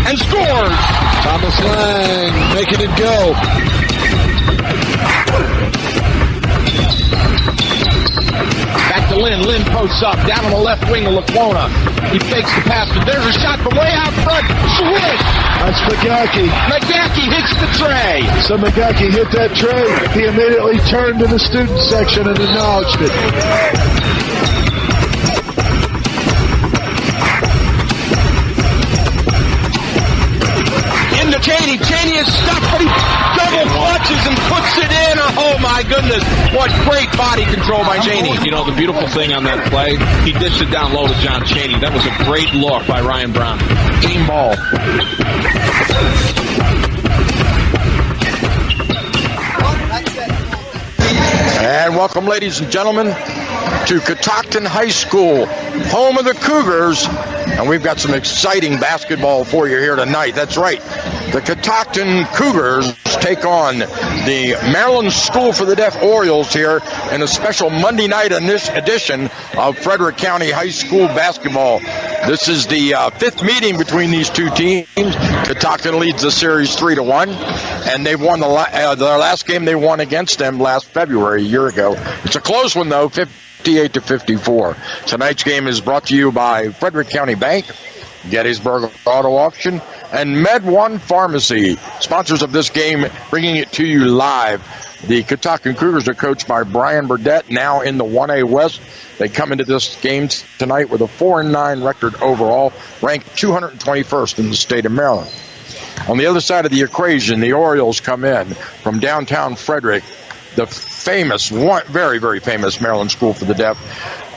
and scores. Thomas Lang making it go. Back to Lynn. Lynn posts up. Down on the left wing of Laclona. He fakes the pass, but there's a shot from way out front. Swish! That's McGackey. McGackey hits the tray. So McGackey hit that tray. He immediately turned to the student section and acknowledged it. Into Cheney. Cheney is stuck, but he double clutches and puts it in. Oh, my goodness. What great body control by Cheney. You know, the beautiful thing on that play, he dished it down low to John Cheney. That was a great look by Ryan Brown. Game ball. And welcome, ladies and gentlemen, to Catoctin High School, home of the Cougars. And we've got some exciting basketball for you here tonight. That's right. The Catoctin Cougars take on the Maryland School for the Deaf Orioles here in a special Monday night edition of Frederick County High School basketball. This is the fifth meeting between these two teams. Catoctin leads the series 3-1, and they've won their last game they won against them last February, a year ago. It's a close one, though, 58-54. Tonight's game is brought to you by Frederick County Bank, Gettysburg Auto Auction, and Med One Pharmacy. Sponsors of this game, bringing it to you live. The Catoctin Cougars are coached by Brian Burdett, now in the 1A West. They come into this game tonight with a 4-9 record overall, ranked 221st in the state of Maryland. On the other side of the equation, the Orioles come in from downtown Frederick, the famous, very, very famous Maryland School for the Deaf,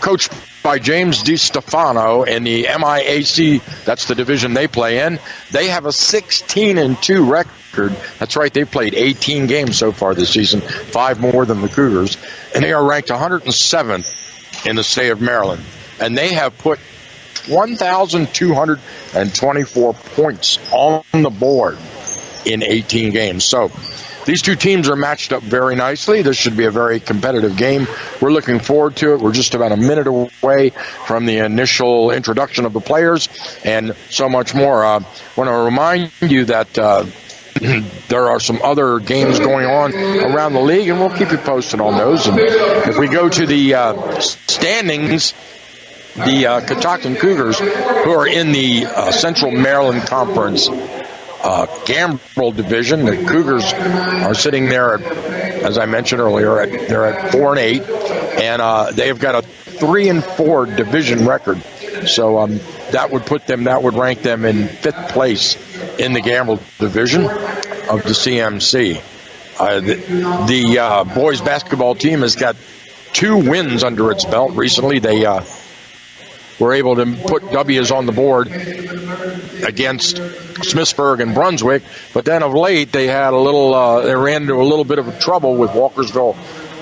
coached by James DiStefano in the MIAC. That's the division they play in. They have a 16-2 record. That's right, they played 18 games so far this season, 5 more than the Cougars, and they are ranked 107th in the state of Maryland. And they have put 1,224 points on the board in 18 games. So these two teams are matched up very nicely. This should be a very competitive game. We're looking forward to it. We're just about a minute away from the initial introduction of the players and so much more. I want to remind you that there are some other games going on around the league, and we'll keep you posted on those. And if we go to the standings, the Catoctin Cougars, who are in the Central Maryland Conference Gambrel Division. The Cougars are sitting there, as I mentioned earlier, they're at 4-8, and they have got a 3-4 division record. So that would rank them in 5th place in the Gambrel Division of the CMC. The boys basketball team has got 2 wins under its belt recently. They were able to put W's on the board against Smithsburg and Brunswick, but then of late they had they ran into a little bit of trouble with Walkersville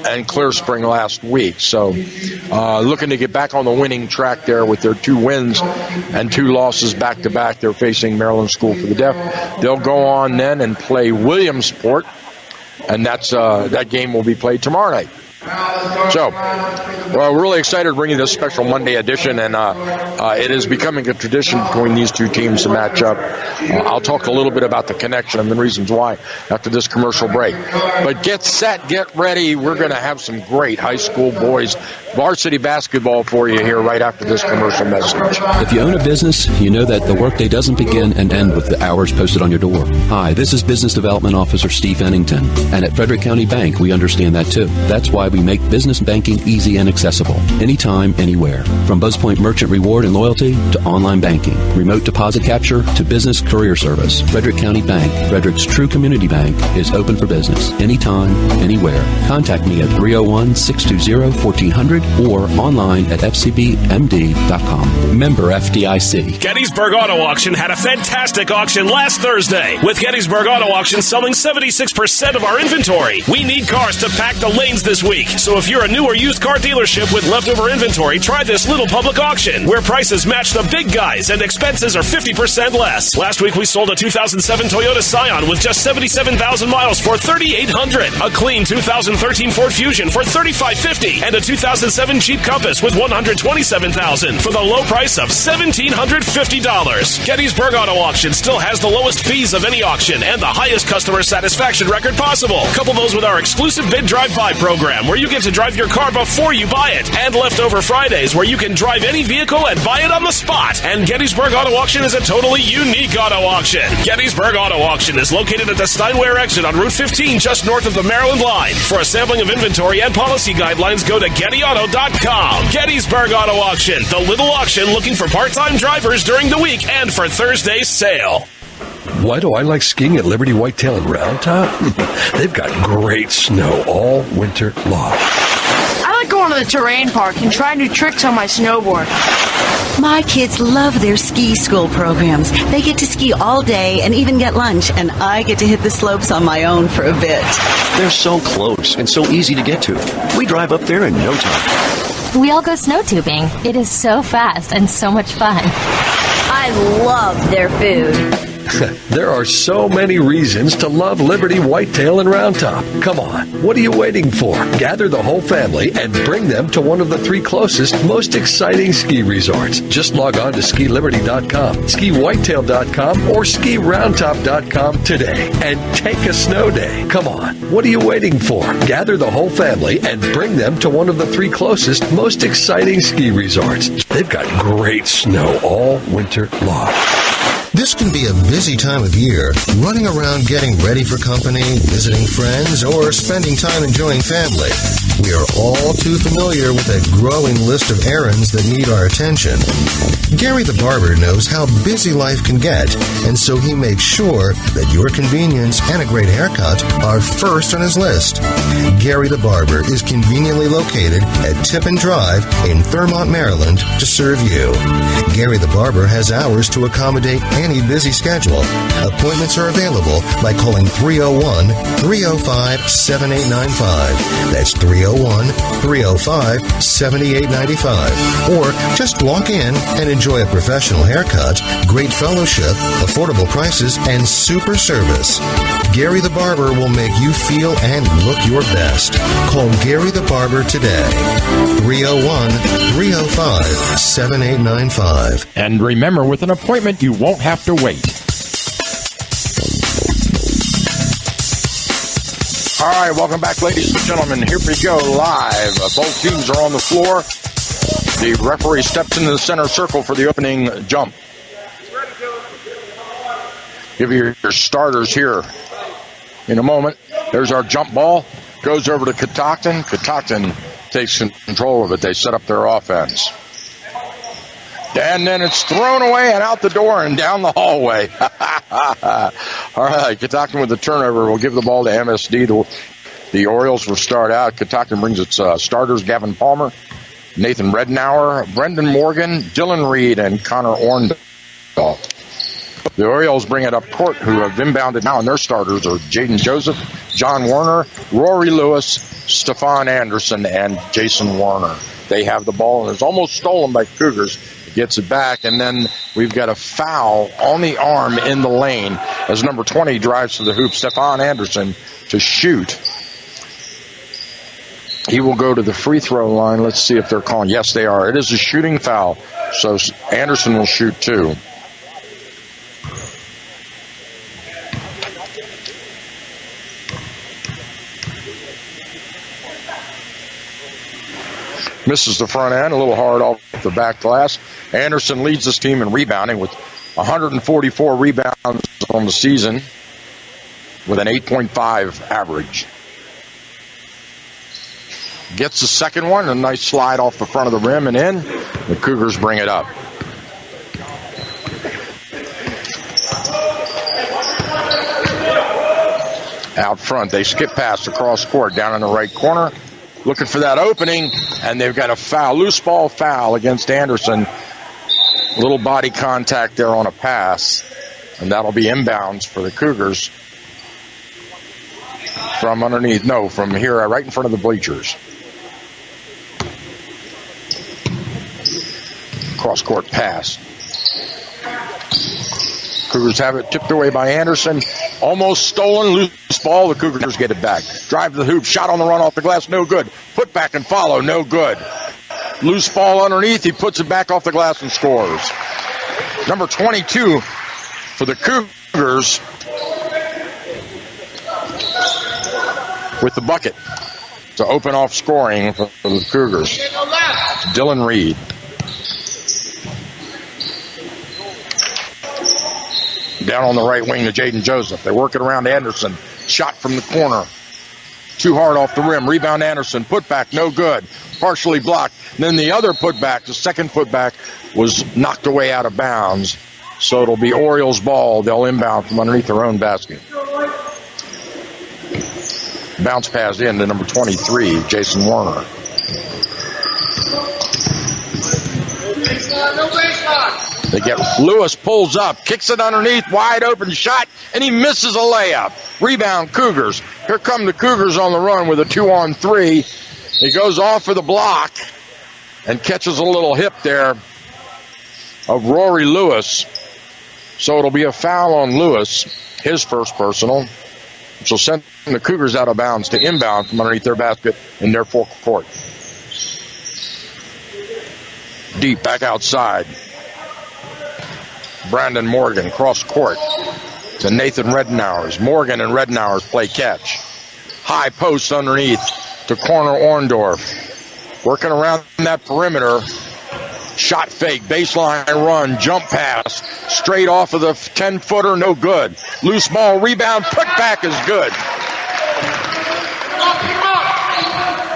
and Clear Spring last week. So looking to get back on the winning track there with their 2 wins and 2 losses back-to-back. They're facing Maryland School for the Deaf. They'll go on then and play Williamsport, and that game will be played tomorrow night. So, we're really excited to bring you this special Monday edition, and it is becoming a tradition between these two teams to match up. I'll talk a little bit about the connection and the reasons why after this commercial break. But get set, get ready. We're going to have some great high school boys varsity basketball for you here right after this commercial message. If you own a business, you know that the workday doesn't begin and end with the hours posted on your door. Hi, this is Business Development Officer Steve Ennington, and at Frederick County Bank, we understand that too. That's why we make business banking easy and accessible, anytime, anywhere. From BuzzPoint Merchant Reward and Loyalty to online banking, remote deposit capture to business career service, Frederick County Bank, Frederick's true community bank, is open for business, anytime, anywhere. Contact me at 301-620-1400 or online at fcbmd.com. Member FDIC. Gettysburg Auto Auction had a fantastic auction last Thursday. With Gettysburg Auto Auction selling 76% of our inventory, we need cars to pack the lanes this week. week. So if you're a new or used car dealership with leftover inventory, try this little public auction where prices match the big guys and expenses are 50% less. Last week we sold a 2007 Toyota Scion with just 77,000 miles for $3,800, a clean 2013 Ford Fusion for $3,550, and a 2007 Jeep Compass with $127,000 for the low price of $1,750. Gettysburg Auto Auction still has the lowest fees of any auction and the highest customer satisfaction record possible. Couple those with our exclusive Bid Drive-By program where you get to drive your car before you buy it, and Leftover Fridays where you can drive any vehicle and buy it on the spot. And Gettysburg Auto Auction is a totally unique auto auction. Gettysburg Auto Auction is located at the Steinway exit on Route 15 just north of the Maryland line. For a sampling of inventory and policy guidelines, go to gettyauto.com. Gettysburg Auto Auction, the little auction looking for part-time drivers during the week and for Thursday's sale. Why do I like skiing at Liberty Whitetail and Round Top? They've got great snow all winter long. I like going to the terrain park and trying new tricks on my snowboard. My kids love their ski school programs. They get to ski all day and even get lunch, and I get to hit the slopes on my own for a bit. They're so close and so easy to get to. We drive up there in no time. We all go snow tubing. It is so fast and so much fun. I love their food. There are so many reasons to love Liberty Whitetail and Round Top. Come on, what are you waiting for? Gather the whole family and bring them to one of the 3 closest, most exciting ski resorts. Just log on to skiliberty.com, skiwhitetail.com, or skiroundtop.com today and take a snow day. Come on, what are you waiting for? Gather the whole family and bring them to one of the 3 closest, most exciting ski resorts. They've got great snow all winter long. This can be a busy time of year, running around getting ready for company, visiting friends, or spending time enjoying family. We are all too familiar with a growing list of errands that need our attention. Gary the Barber knows how busy life can get, and so he makes sure that your convenience and a great haircut are first on his list. Gary the Barber is conveniently located at Tippin Drive in Thurmont, Maryland to serve you. Gary the Barber has hours to accommodate any busy schedule. Appointments are available by calling 301-305-7895. That's 301-305-7895. Or just walk in and enjoy a professional haircut, great fellowship, affordable prices, and super service. Gary the Barber will make you feel and look your best. Call Gary the Barber today. 301-305-7895. And remember, with an appointment, you won't have to wait. All right, welcome back, ladies and gentlemen. Here we go, live. Both teams are on the floor. The referee steps into the center circle for the opening jump. Give you your starters here in a moment. There's our jump ball. Goes over to Catoctin. Catoctin takes control of it. They set up their offense. And then it's thrown away and out the door and down the hallway. All right, Catoctin with the turnover will give the ball to MSD. The Orioles will start out. Catoctin brings its starters, Gavin Palmer, Nathan Rednauer, Brendan Morgan, Dylan Reed, and Connor Orndal. The Orioles bring it up court, who have inbounded now, and their starters are Jaden Joseph, John Warner, Rory Lewis, Stefan Anderson, and Jason Warner. They have the ball, and it's almost stolen by Cougars. Gets it back, and then we've got a foul on the arm in the lane as number 20 drives to the hoop, Stefan Anderson, to shoot. He will go to the free throw line. Let's see if they're calling. Yes, they are. It is a shooting foul, so Anderson will shoot too. Misses the front end, a little hard off the back glass. Anderson leads this team in rebounding with 144 rebounds on the season with an 8.5 average. Gets the second one, a nice slide off the front of the rim and in. The Cougars bring it up. Out front, they skip past across court down in the right corner. Looking for that opening, and they've got a foul, loose ball foul against Anderson. A little body contact there on a pass, and that'll be inbounds for the Cougars from underneath. No, from here, right in front of the bleachers. Cross-court pass. Cougars have it tipped away by Anderson. Almost stolen. Loose ball. The Cougars get it back. Drive to the hoop. Shot on the run off the glass. No good. Put back and follow. No good. Loose ball underneath. He puts it back off the glass and scores. Number 22 for the Cougars with the bucket to open off scoring for the Cougars. Dylan Reed. Down on the right wing to Jaden Joseph. They work it around Anderson. Shot from the corner. Too hard off the rim. Rebound Anderson. Putback, no good. Partially blocked. And then the other putback, the second putback, was knocked away out of bounds. So it'll be Orioles ball. They'll inbound from underneath their own basket. Bounce pass in to number 23, Jason Warner. They get Lewis, pulls up, kicks it underneath, wide open shot, and he misses a layup. Rebound Cougars. Here come the Cougars on the run with a 2-on-3. He goes off for the block and catches a little hip there of Rory Lewis. So it'll be a foul on Lewis, his first personal, which will send the Cougars out of bounds to inbound from underneath their basket in their forecourt. Deep back outside. Brandon Morgan, cross court to Nathan Redenauers. Morgan and Redenauers play catch. High post underneath to corner Orndorff. Working around that perimeter. Shot fake, baseline run, jump pass. Straight off of the 10-footer, no good. Loose ball, rebound, put back is good.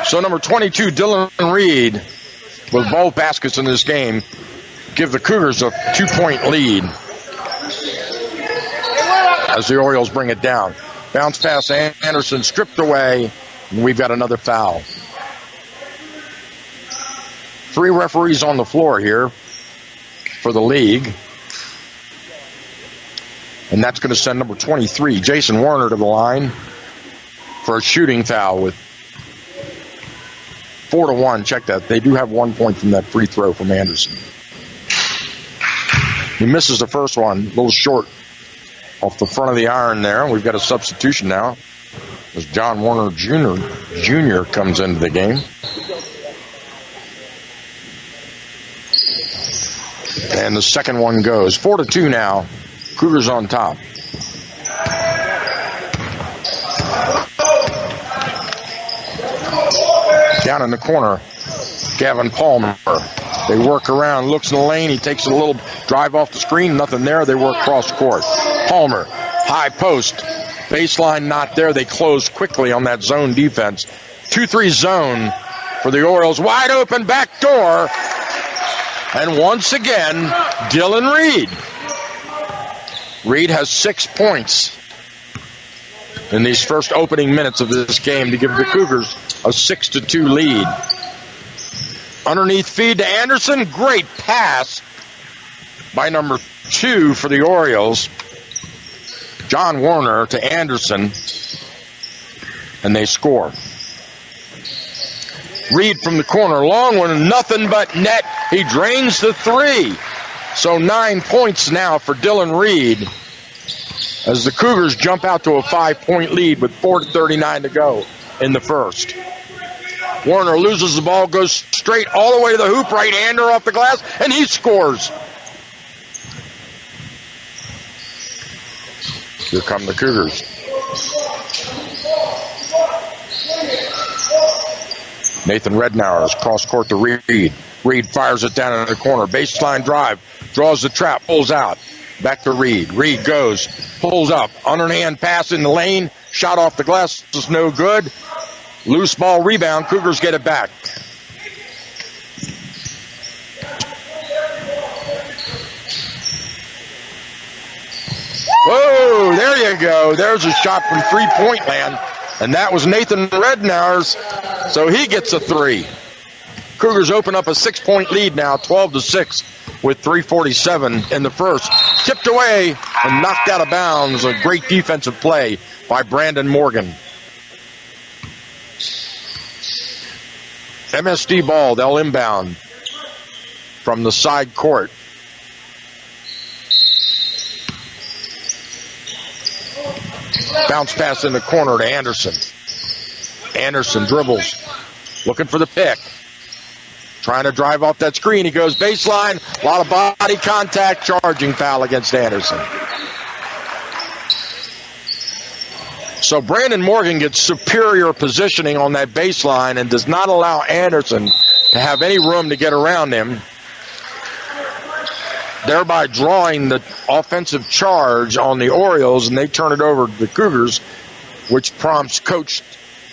So number 22, Dylan Reed, with both baskets in this game, give the Cougars a 2-point lead as the Orioles bring it down. Bounce pass, Anderson stripped away, and we've got another foul. 3 referees on the floor here for the league. And that's going to send number 23, Jason Warner, to the line for a shooting foul with 4-1. Check that. They do have 1 point from that free throw from Anderson. He misses the first one, a little short off the front of the iron there. We've got a substitution now as John Warner Jr. comes into the game. And the second one goes. 4-2 now. Cougars on top. Down in the corner, Gavin Palmer. They work around, looks in the lane. He takes a little drive off the screen. Nothing there. They work cross court. Palmer, high post. Baseline not there. They close quickly on that zone defense. 2-3 zone for the Orioles. Wide open back door. And once again, Dylan Reed. Reed has 6 points in these first opening minutes of this game to give the Cougars a 6-2 lead. Underneath feed to Anderson. Great pass by number 2 for the Orioles. John Warner to Anderson. And they score. Reed from the corner. Long one. Nothing but net. He drains the 3. So 9 points now for Dylan Reed as the Cougars jump out to a 5-point lead with 4:39 to go in the first. Warner loses the ball, goes straight all the way to the hoop, right-hander off the glass, and he scores. Here come the Cougars. Nathan Redenauers cross court to Reed. Reed fires it down in the corner. Baseline drive. Draws the trap. Pulls out. Back to Reed. Reed goes. Pulls up. Underhand pass in the lane. Shot off the glass is no good. Loose ball rebound. Cougars get it back. Whoa, there you go. There's a shot from three-point land. And that was Nathan Redenauers. So he gets a 3. Cougars open up a 6-point lead now, 12-6 with 3:47 in the first. Tipped away and knocked out of bounds. A great defensive play by Brandon Morgan. MSD ball, they'll inbound. from the side court. Bounce pass in the corner to Anderson. Anderson dribbles, looking for the pick. Trying to drive off that screen. He goes baseline. A lot of body contact. Charging foul against Anderson. So Brandon Morgan gets superior positioning on that baseline and does not allow Anderson to have any room to get around him, thereby drawing the offensive charge on the Orioles, and they turn it over to the Cougars, which prompts Coach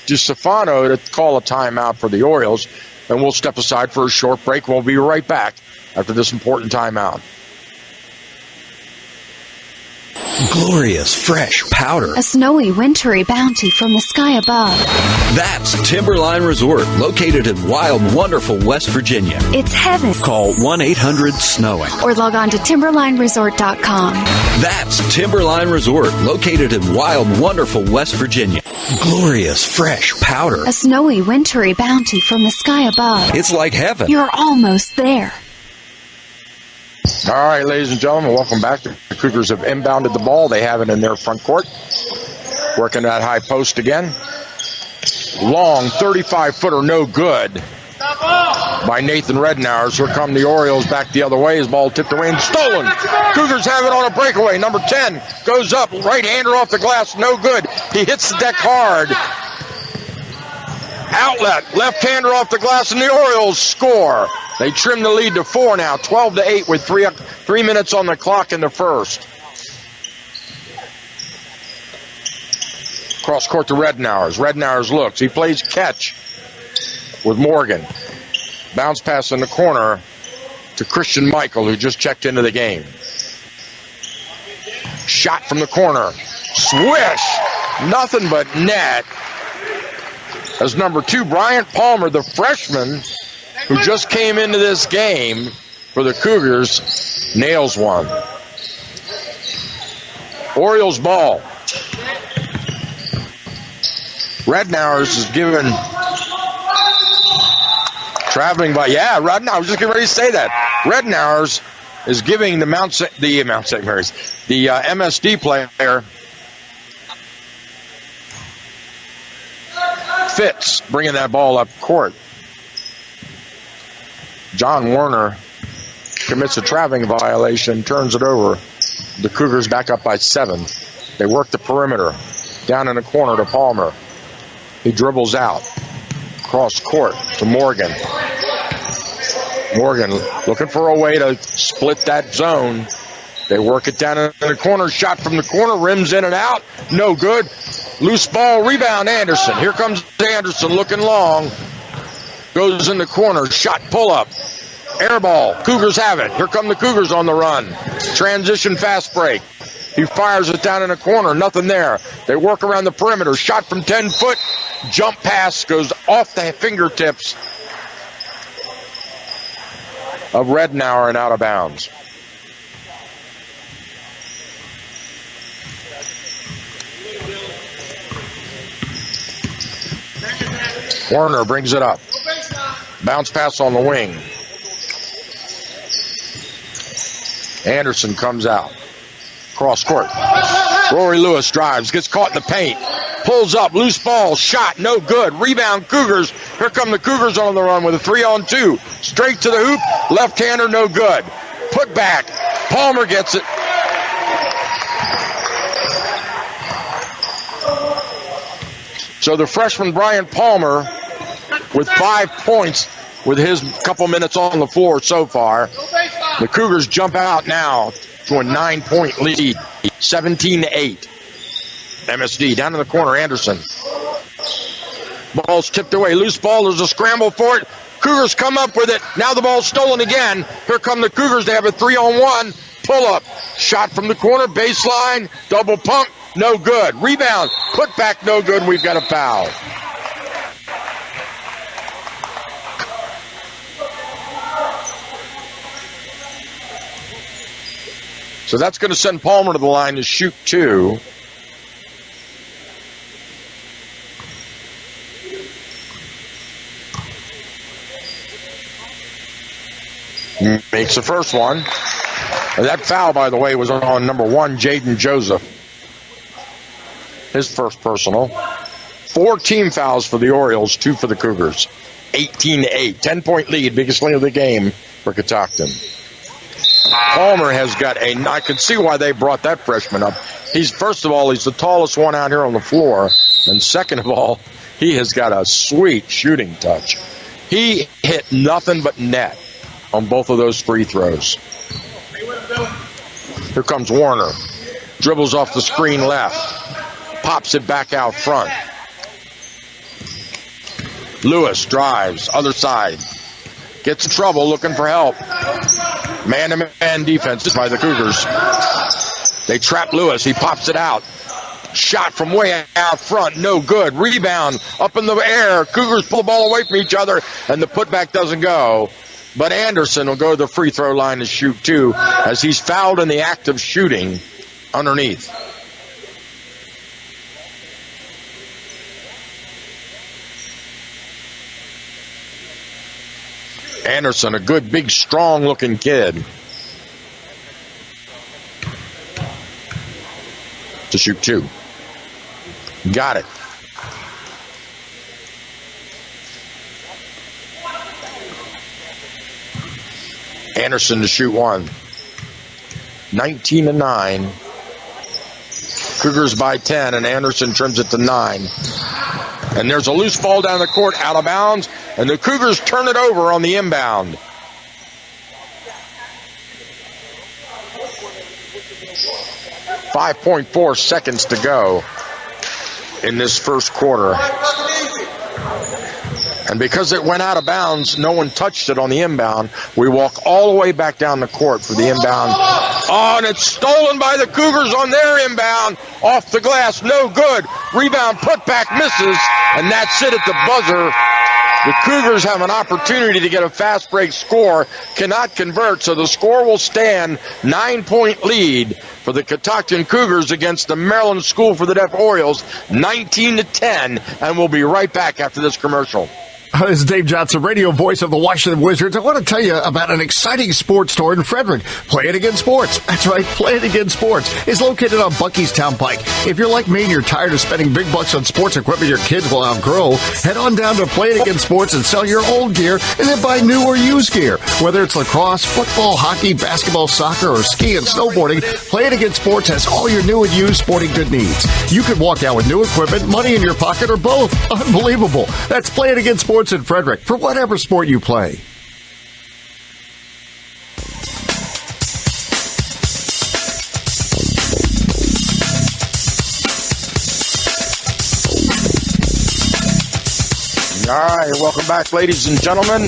DeStefano to call a timeout for the Orioles. And we'll step aside for a short break. We'll be right back after this important timeout. Glorious, fresh powder. A snowy, wintry bounty from the sky above. That's Timberline Resort, located in wild, wonderful West Virginia. It's heaven. Call 1-800-SNOWING. Or log on to timberlineresort.com. That's Timberline Resort, located in wild, wonderful West Virginia. Glorious, fresh powder. A snowy, wintry bounty from the sky above. It's like heaven. You're almost there. All right, ladies and gentlemen, welcome back. The Cougars have inbounded the ball. They have it in their front court. Working that high post again. Long 35-footer, no good by Nathan Rednauers. Here come the Orioles back the other way. His ball tipped away and stolen. Cougars have it on a breakaway. Number 10 goes up. Right-hander off the glass, no good. He hits the deck hard. Outlet, left-hander off the glass, and the Orioles score. They trim the lead to 4 now, 12-8 with 3 minutes on the clock in the first. Cross court to Rednauers. Rednauers looks. He plays catch with Morgan. Bounce pass in the corner to Christian Michael, who just checked into the game. Shot from the corner. Swish! Nothing but net. As number 2, Bryant Palmer, the freshman, who just came into this game for the Cougars, nails one. Orioles ball. Rednauers is given traveling by. Yeah, Rednauers. I was just getting ready to say that. Rednauers is giving the MSD player Fitz, bringing that ball up court. John Warner commits a traveling violation, turns it over. The Cougars back up by 7. They work the perimeter. Down in the corner to Palmer. He dribbles out. Cross court to Morgan. Morgan looking for a way to split that zone. They work it down in the corner. Shot from the corner. Rims in and out. No good. Loose ball. Rebound Anderson. Here comes Anderson looking long. Goes in the corner. Shot pull up. Air ball. Cougars have it. Here come the Cougars on the run. Transition fast break. He fires it down in the corner. Nothing there. They work around the perimeter. Shot from 10 foot. Jump pass goes off the fingertips of Rednauer and out of bounds. Warner brings it up. Bounce pass on the wing. Anderson comes out. Cross court. Rory Lewis drives. Gets caught in the paint. Pulls up. Loose ball. Shot. No good. Rebound Cougars. Here come the Cougars on the run with a 3-on-2. Straight to the hoop. Left-hander. No good. Put back. Palmer gets it. So the freshman Bryant Palmer with 5 points with his couple minutes on the floor so far. The Cougars jump out now to a 9-point lead, 17-8. MSD down in the corner, Anderson. Ball's tipped away. Loose ball. There's a scramble for it. Cougars come up with it. Now the ball's stolen again. Here come the Cougars. They have a 3-on-1. Pull up. Shot from the corner. Baseline. Double pump. No good. Rebound. Put back. No good. We've got a foul. So that's going to send Palmer to the line to shoot 2. Makes the first one. That foul, by the way, was on number 1, Jaden Joseph. His first personal. 4 team fouls for the Orioles, 2 for the Cougars. 18-8. 10-point lead, biggest lead of the game for Catoctin. Palmer has got I can see why they brought that freshman up. First of all, he's the tallest one out here on the floor. And second of all, he has got a sweet shooting touch. He hit nothing but net on both of those free throws. Here comes Warner. Dribbles off the screen left. Pops it back out front. Lewis drives, other side. Gets in trouble, looking for help. Man-to-man defense by the Cougars. They trap Lewis. He pops it out. Shot from way out front. No good. Rebound up in the air. Cougars pull the ball away from each other, and the putback doesn't go. But Anderson will go to the free throw line to shoot 2 as he's fouled in the act of shooting underneath. Anderson, a good, big, strong-looking kid. To shoot 2. Got it. Anderson to shoot 1. 19-9. Cougars by 10, and Anderson trims it to 9. And there's a loose ball down the court, out of bounds, and the Cougars turn it over on the inbound. .4 seconds to go in this first quarter. And because it went out of bounds, no one touched it on the inbound. We walk all the way back down the court for the inbound. Oh, and it's stolen by the Cougars on their inbound. Off the glass, no good. Rebound, putback, misses. And that's it at the buzzer. The Cougars have an opportunity to get a fast break score. Cannot convert, so the score will stand. 9-point lead for the Catoctin Cougars against the Maryland School for the Deaf Orioles. 19-10. And we'll be right back after this commercial. This is Dave Johnson, radio voice of the Washington Wizards. I want to tell you about an exciting sports store in Frederick. Play It Again Sports. That's right, Play It Again Sports is located on Buckystown Pike. If you're like me and you're tired of spending big bucks on sports equipment your kids will outgrow, head on down to Play It Again Sports and sell your old gear and then buy new or used gear. Whether it's lacrosse, football, hockey, basketball, soccer, or ski and snowboarding, Play It Again Sports has all your new and used sporting good needs. You could walk out with new equipment, money in your pocket, or both. Unbelievable. That's Play It Again Sports in Frederick for whatever sport you play. All right, welcome back, ladies and gentlemen.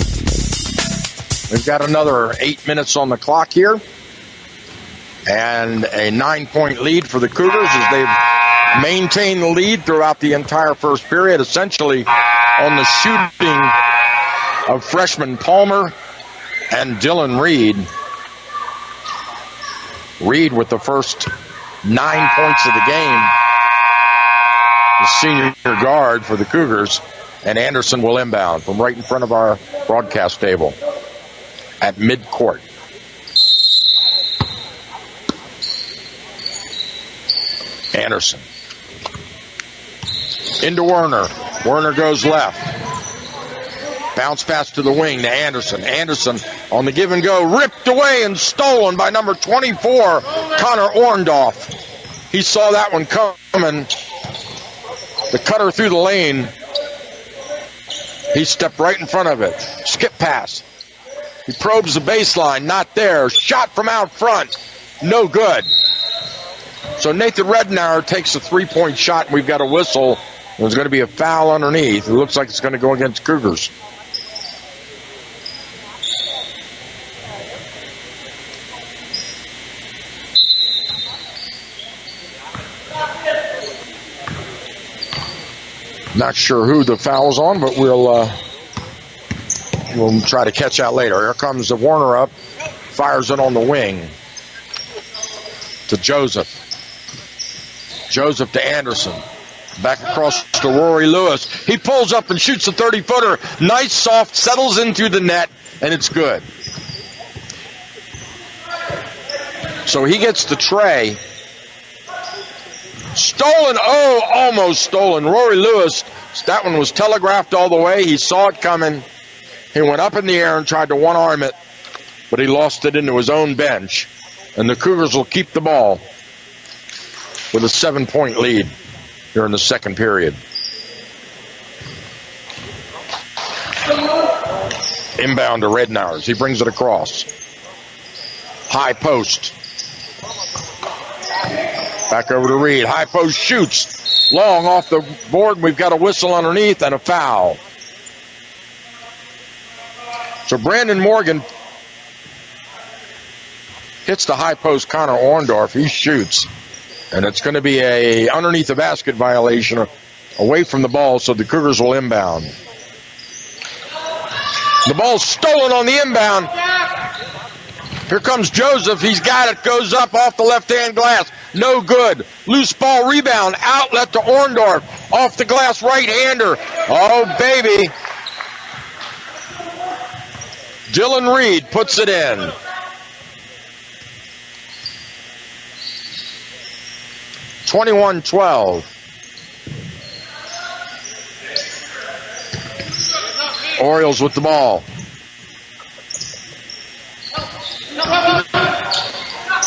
We've got another 8 minutes on the clock here. And a 9-point lead for the Cougars as they've maintained the lead throughout the entire first period, essentially on the shooting of freshman Palmer and Dylan Reed. Reed with the first 9 points of the game, the senior guard for the Cougars, and Anderson will inbound from right in front of our broadcast table at midcourt. Anderson. Into Werner. Werner goes left. Bounce pass to the wing to Anderson. Anderson on the give and go. Ripped away and stolen by number 24, Connor Orndorff. He saw that one coming. The cutter through the lane. He stepped right in front of it. Skip pass. He probes the baseline. Not there. Shot from out front. No good. So Nathan Redenauer takes a 3-point shot, and we've got a whistle. There's going to be a foul underneath. It looks like it's going to go against Cougars. Not sure who the foul's on, but we'll try to catch that later. Here comes the Warner up. Fires it on the wing to Joseph. Joseph to Anderson. Back across to Rory Lewis. He pulls up and shoots a 30-footer. Nice, soft, settles into the net, and it's good. So he gets the tray. Stolen. Oh, almost stolen. Rory Lewis, that one was telegraphed all the way. He saw it coming. He went up in the air and tried to one-arm it, but he lost it into his own bench. And the Cougars will keep the ball with a 7-point lead here in the second period. Inbound to Rednauers. He brings it across. High post. Back over to Reed. High post shoots. Long off the board. We've got a whistle underneath and a foul. So Brandon Morgan hits the high post. Connor Orndorff. He shoots. And it's going to be a underneath the basket violation away from the ball, so the Cougars will inbound. The ball's stolen on the inbound. Here comes Joseph. He's got it. Goes up off the left-hand glass. No good. Loose ball rebound. Outlet to Orndorff. Off the glass right-hander. Oh, baby. Dylan Reed puts it in. (21-12). Orioles with the ball.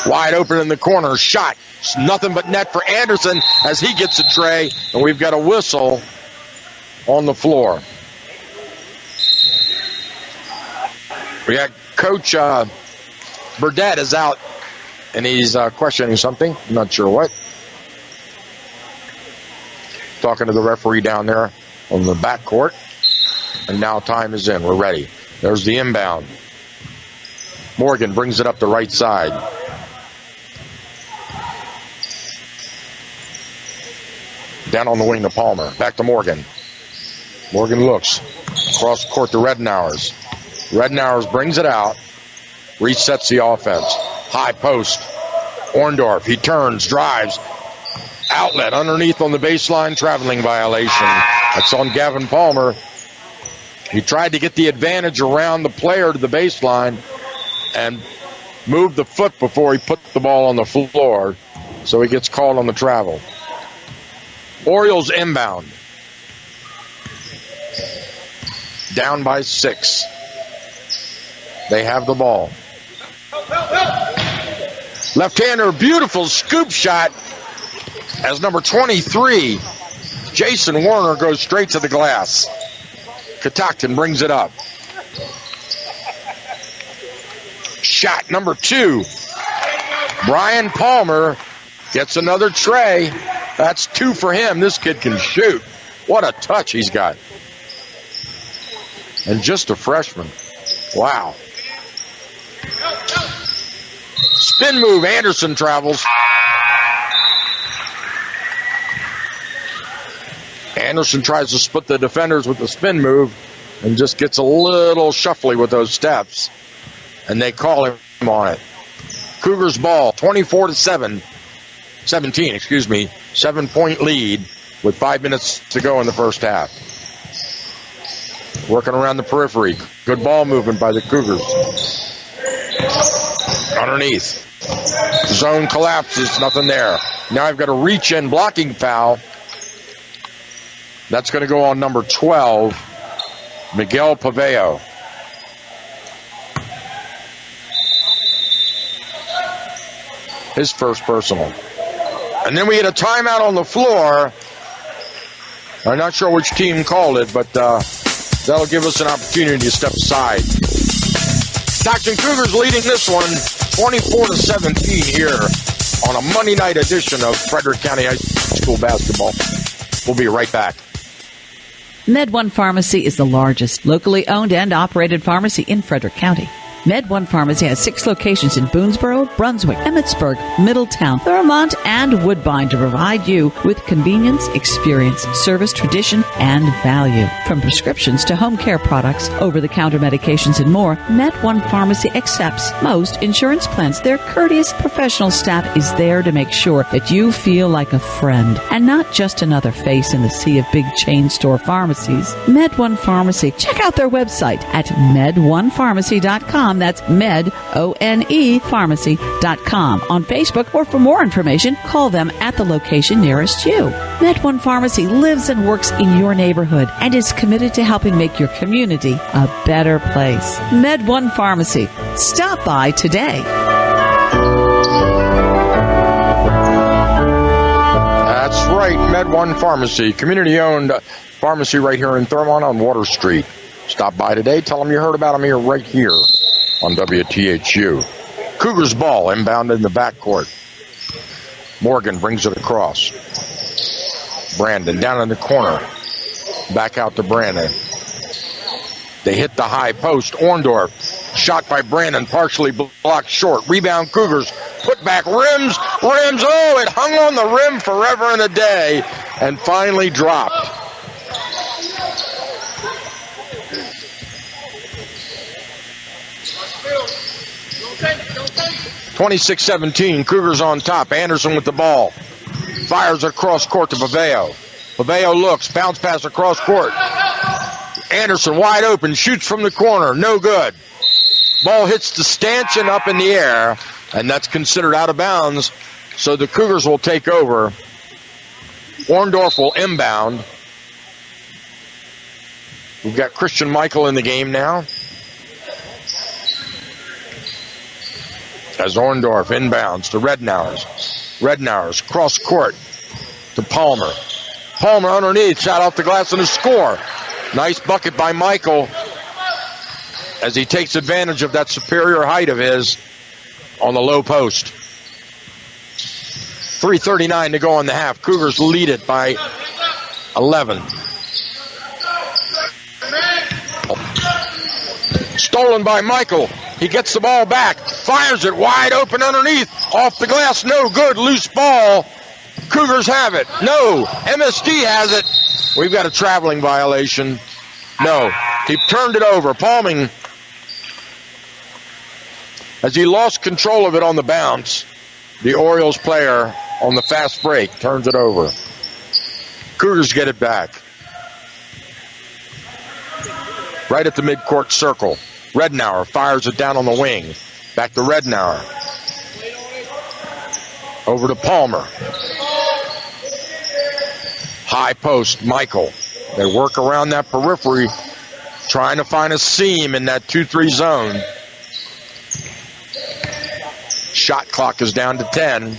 Wide open in the corner. Shot. It's nothing but net for Anderson as he gets a tray. And we've got a whistle on the floor. We got Coach Burdett is out. And he's questioning something. I'm not sure what. Talking to the referee down there on the back court. And now time is in. We're ready. There's the inbound. Morgan brings it up the right side. Down on the wing to Palmer. Back to Morgan. Morgan looks. Cross court to Rednauers. Rednauers brings it out. Resets the offense. High post. Orndorff. He turns, drives. Outlet underneath on the baseline. Traveling violation. That's on Gavin Palmer. He tried to get the advantage around the player to the baseline and moved the foot before he put the ball on the floor. So he gets called on the travel. Orioles inbound. Down by 6. They have the ball. Left-hander, beautiful scoop shot as number 23, Jason Warner, goes straight to the glass. Catoctin brings it up. Shot number 2. Brian Palmer gets another tray. That's 2 for him. This kid can shoot. What a touch he's got. And just a freshman. Wow. Spin move. Anderson travels. Anderson tries to split the defenders with the spin move and just gets a little shuffly with those steps. And they call him on it. Cougars ball, 17, 7-point lead with 5 minutes to go in the first half. Working around the periphery. Good ball movement by the Cougars. Underneath. Zone collapses, nothing there. Now I've got a reach-in blocking foul. That's going to go on number 12, Miguel Paveo. His first personal. And then we had a timeout on the floor. I'm not sure which team called it, but that'll give us an opportunity to step aside. Catoctin Cougars leading this one 24-17 here on a Monday night edition of Frederick County High School basketball. We'll be right back. MedOne Pharmacy is the largest locally owned and operated pharmacy in Frederick County. MedOne Pharmacy has 6 locations in Boonesboro, Brunswick, Emmitsburg, Middletown, Thurmont, and Woodbine to provide you with convenience, experience, service, tradition, and value. From prescriptions to home care products, over-the-counter medications, and more, MedOne Pharmacy accepts most insurance plans. Their courteous professional staff is there to make sure that you feel like a friend and not just another face in the sea of big chain store pharmacies. MedOne Pharmacy. Check out their website at medonepharmacy.com Pharmacy.com. That's Med, O-N-E, Pharmacy.com. On Facebook, or for more information, call them at the location nearest you. Med One Pharmacy lives and works in your neighborhood and is committed to helping make your community a better place. Med One Pharmacy. Stop by today. That's right, Med One Pharmacy, community-owned pharmacy right here in Thurmont on Water Street. Stop by today. Tell them you heard about them here right here on WTHU. Cougars ball inbound in the backcourt. Morgan brings it across. Brandon down in the corner. Back out to Brandon. They hit the high post. Orndorff. Shot by Brandon, partially blocked short. Rebound Cougars. Put back rims. Oh, it hung on the rim forever and a day and finally dropped. (26-17). Cougars on top. Anderson with the ball. Fires across court to Paveo. Paveo looks. Bounce pass across court. Anderson wide open. Shoots from the corner. No good. Ball hits the stanchion up in the air, and that's considered out of bounds, so the Cougars will take over. Orndorff will inbound. We've got Christian Michael in the game now. As Orndorff inbounds to Rednauers. Rednauers cross court to Palmer. Palmer underneath, shot off the glass and a score. Nice bucket by Michael as he takes advantage of that superior height of his on the low post. 3:39 to go in the half. Cougars lead it by 11. Stolen by Michael. He gets the ball back. Fires it wide open underneath. Off the glass. No good. Loose ball. Cougars have it. No. MSD has it. We've got a traveling violation. No. He turned it over. Palming. As he lost control of it on the bounce, the Orioles player on the fast break turns it over. Cougars get it back. Right at the midcourt circle. Rednauer fires it down on the wing. Back to Rednauer. Over to Palmer. High post, Michael. They work around that periphery, trying to find a seam in that 2-3 zone. Shot clock is down to 10.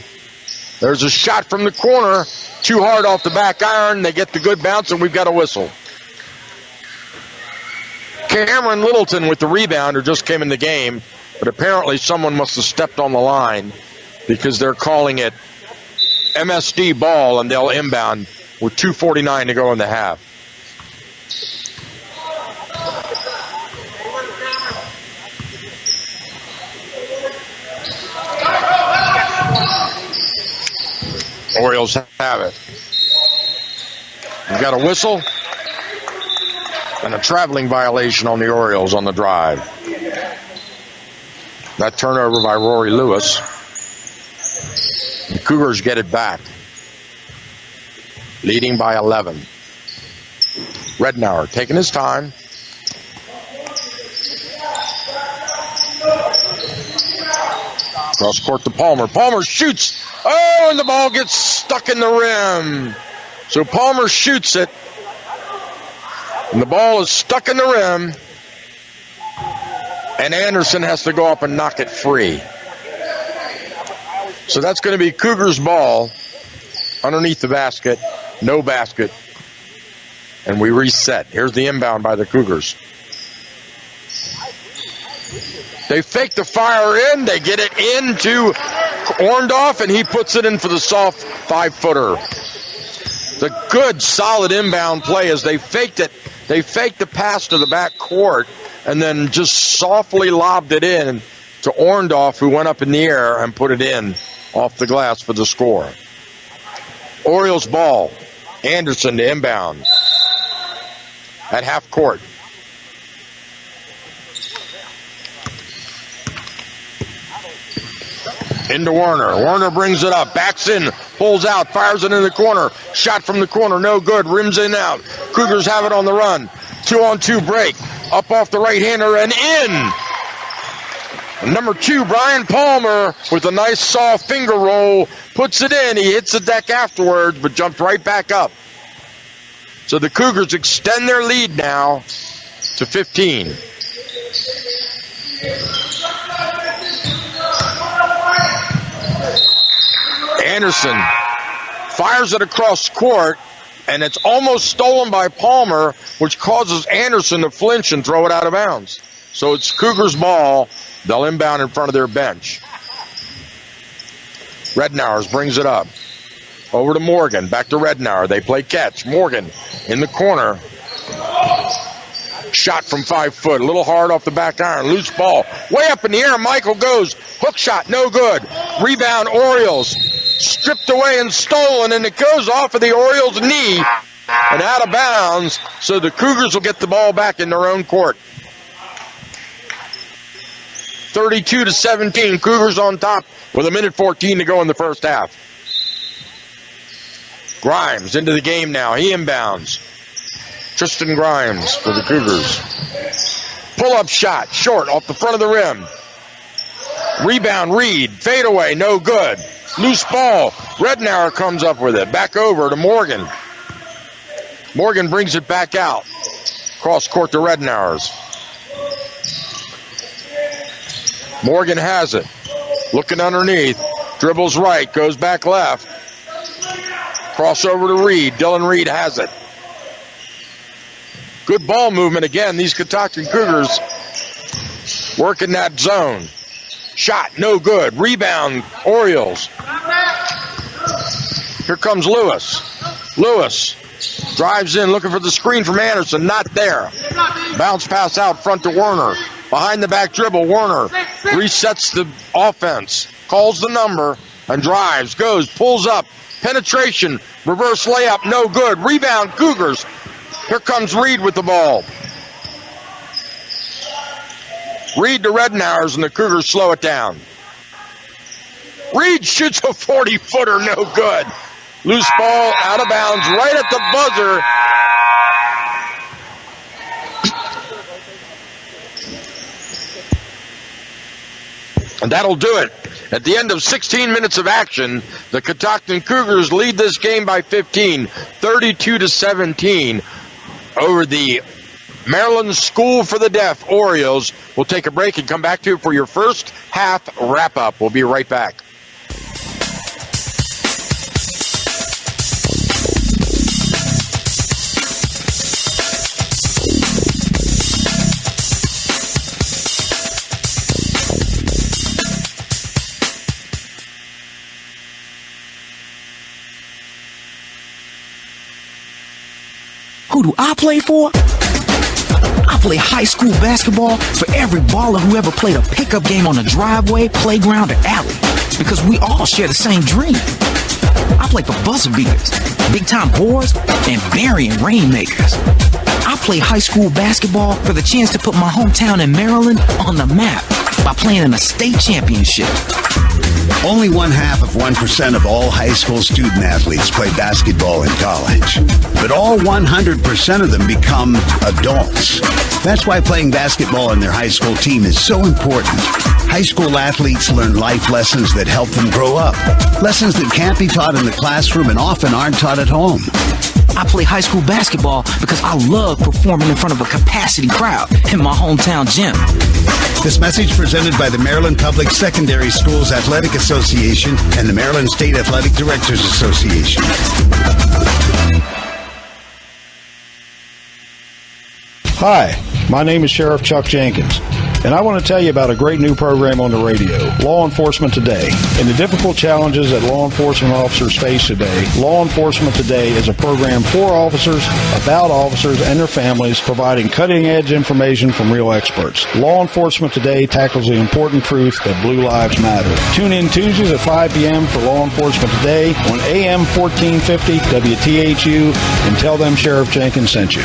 There's a shot from the corner. Too hard off the back iron. They get the good bounce, and we've got a whistle. Cameron Littleton with the rebound, who just came in the game, but apparently someone must have stepped on the line because they're calling it MSD ball, and they'll inbound with 2:49 to go in the half. Orioles have it. We've got a whistle and a traveling violation on the Orioles on the drive. That turnover by Rory Lewis. The Cougars get it back. Leading by 11. Rednauer taking his time. Cross court to Palmer. Palmer shoots. Oh, and the ball gets stuck in the rim. So Palmer shoots it. And the ball is stuck in the rim. And Anderson has to go up and knock it free. So that's going to be Cougars ball underneath the basket. No basket. And we reset. Here's the inbound by the Cougars. They fake the fire in. They get it into Orndorff, and he puts it in for the soft 5-footer. The good, solid inbound play as they faked it. They faked the pass to the back court and then just softly lobbed it in to Orndorff, who went up in the air and put it in off the glass for the score. Orioles ball. Anderson to inbound at half court. Into Warner. Warner brings it up. Backs in. Pulls out. Fires it in the corner. Shot from the corner. No good. Rims in out. Cougars have it on the run. 2-on-2 break. Up off the right-hander and in. Number 2, Brian Palmer, with a nice soft finger roll, puts it in. He hits the deck afterwards, but jumped right back up. So the Cougars extend their lead now to 15. Anderson fires it across court, and it's almost stolen by Palmer, which causes Anderson to flinch and throw it out of bounds. So it's Cougars' ball. They'll inbound in front of their bench. Rednauers brings it up. Over to Morgan. Back to Rednauer. They play catch. Morgan in the corner. Shot from 5 foot. A little hard off the back iron. Loose ball. Way up in the air. Michael goes. Hook shot. No good. Rebound Orioles. Stripped away and stolen. And it goes off of the Orioles' knee and out of bounds. So the Cougars will get the ball back in their own court. 32-17. Cougars on top with 1:14 to go in the first half. Grimes into the game now. He inbounds. Tristan Grimes for the Cougars. Pull-up shot. Short off the front of the rim. Rebound Reed. Fade away. No good. Loose ball. Rednauer comes up with it. Back over to Morgan. Morgan brings it back out. Cross court to Rednauers. Morgan has it. Looking underneath. Dribbles right. Goes back left. Crossover to Reed. Dylan Reed has it. Good ball movement again. These Catoctin Cougars working that zone. Shot. No good. Rebound. Orioles. Here comes Lewis. Lewis drives in looking for the screen from Anderson. Not there. Bounce pass out front to Werner. Behind the back dribble, Werner resets the offense, calls the number, and drives, goes, pulls up, penetration, reverse layup, no good. Rebound, Cougars. Here comes Reed with the ball. Reed to Rednauers, and the Cougars slow it down. Reed shoots a 40-footer, no good. Loose ball, out of bounds, right at the buzzer. And that'll do it. At the end of 16 minutes of action, the Catoctin Cougars lead this game by 15, 32-17 over the Maryland School for the Deaf Orioles. We'll take a break and come back to it for your first half wrap-up. We'll be right back. Who do I play for? I play high school basketball for every baller who ever played a pickup game on a driveway, playground, or alley. Because we all share the same dream. I play for buzzer beaters, big-time boards, and burying rainmakers. I play high school basketball for the chance to put my hometown in Maryland on the map by playing in a state championship. Only 0.5% of all high school student athletes play basketball in college. But all 100% of them become adults. That's why playing basketball in their high school team is so important. High school athletes learn life lessons that help them grow up. Lessons that can't be taught in the classroom and often aren't taught at home. I play high school basketball because I love performing in front of a capacity crowd in my hometown gym. This message presented by the Maryland Public Secondary Schools Athletic Association and the Maryland State Athletic Directors Association. Hi, my name is Sheriff Chuck Jenkins, and I want to tell you about a great new program on the radio, Law Enforcement Today. In the difficult challenges that law enforcement officers face today, Law Enforcement Today is a program for officers, about officers and their families, providing cutting-edge information from real experts. Law Enforcement Today tackles the important truth that blue lives matter. Tune in Tuesdays at 5 p.m. for Law Enforcement Today on AM 1450 WTHU, and tell them Sheriff Jenkins sent you.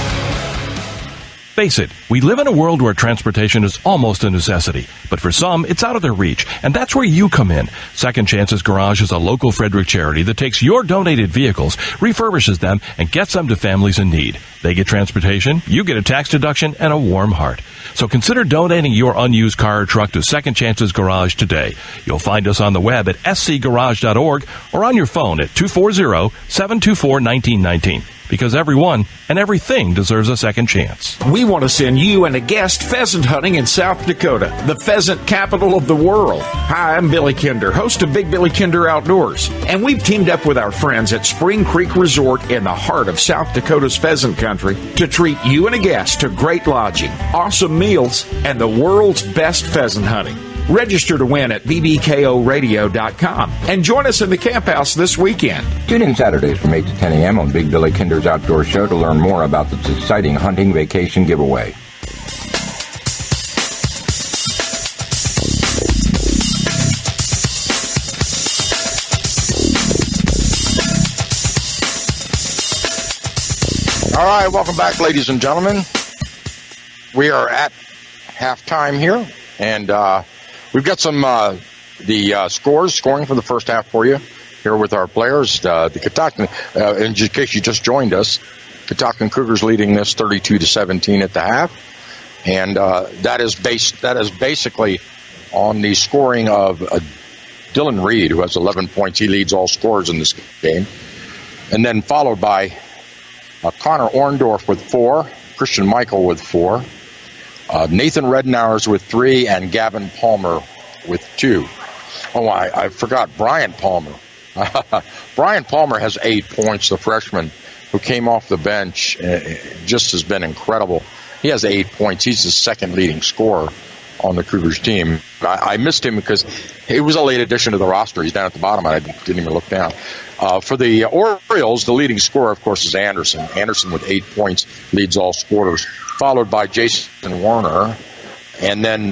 Face it, we live in a world where transportation is almost a necessity, but for some, it's out of their reach, and that's where you come in. Second Chances Garage is a local Frederick charity that takes your donated vehicles, refurbishes them, and gets them to families in need. They get transportation, you get a tax deduction, and a warm heart. So consider donating your unused car or truck to Second Chances Garage today. You'll find us on the web at scgarage.org or on your phone at 240-724-1919. Because everyone and everything deserves a second chance. We want to send you and a guest pheasant hunting in South Dakota, the pheasant capital of the world. Hi, I'm Billy Kinder, host of Big Billy Kinder Outdoors, and we've teamed up with our friends at Spring Creek Resort in the heart of South Dakota's pheasant country to treat you and a guest to great lodging, awesome meals, and the world's best pheasant hunting. Register to win at bbkoradio.com and join us in the camp house this weekend. Tune in Saturdays from 8 to 10 a.m. on Big Billy Kinder's Outdoor Show to learn more about this exciting hunting vacation giveaway. All right, welcome back, ladies and gentlemen. We are at halftime here, and we've got some scoring for the first half for you here with our players. The Catoctin, in case you just joined us, Catoctin Cougars leading this 32-17 at the half, and that is basically on the scoring of Dylan Reed, who has 11 points. He leads all scorers in this game, and then followed by Connor Orndorff with 4, Christian Michael with 4. Nathan Rednauers with 3, and Gavin Palmer with 2. Oh, I forgot Brian Palmer. Brian Palmer has 8 points, the freshman who came off the bench. Just has been incredible. He has 8 points. He's the second leading scorer on the Cougars team. I missed him because he was a late addition to the roster. He's down at the bottom. I didn't even look down. For the Orioles, the leading scorer, of course, is Anderson. Anderson with 8 points leads all scorers, followed by Jason Warner, and then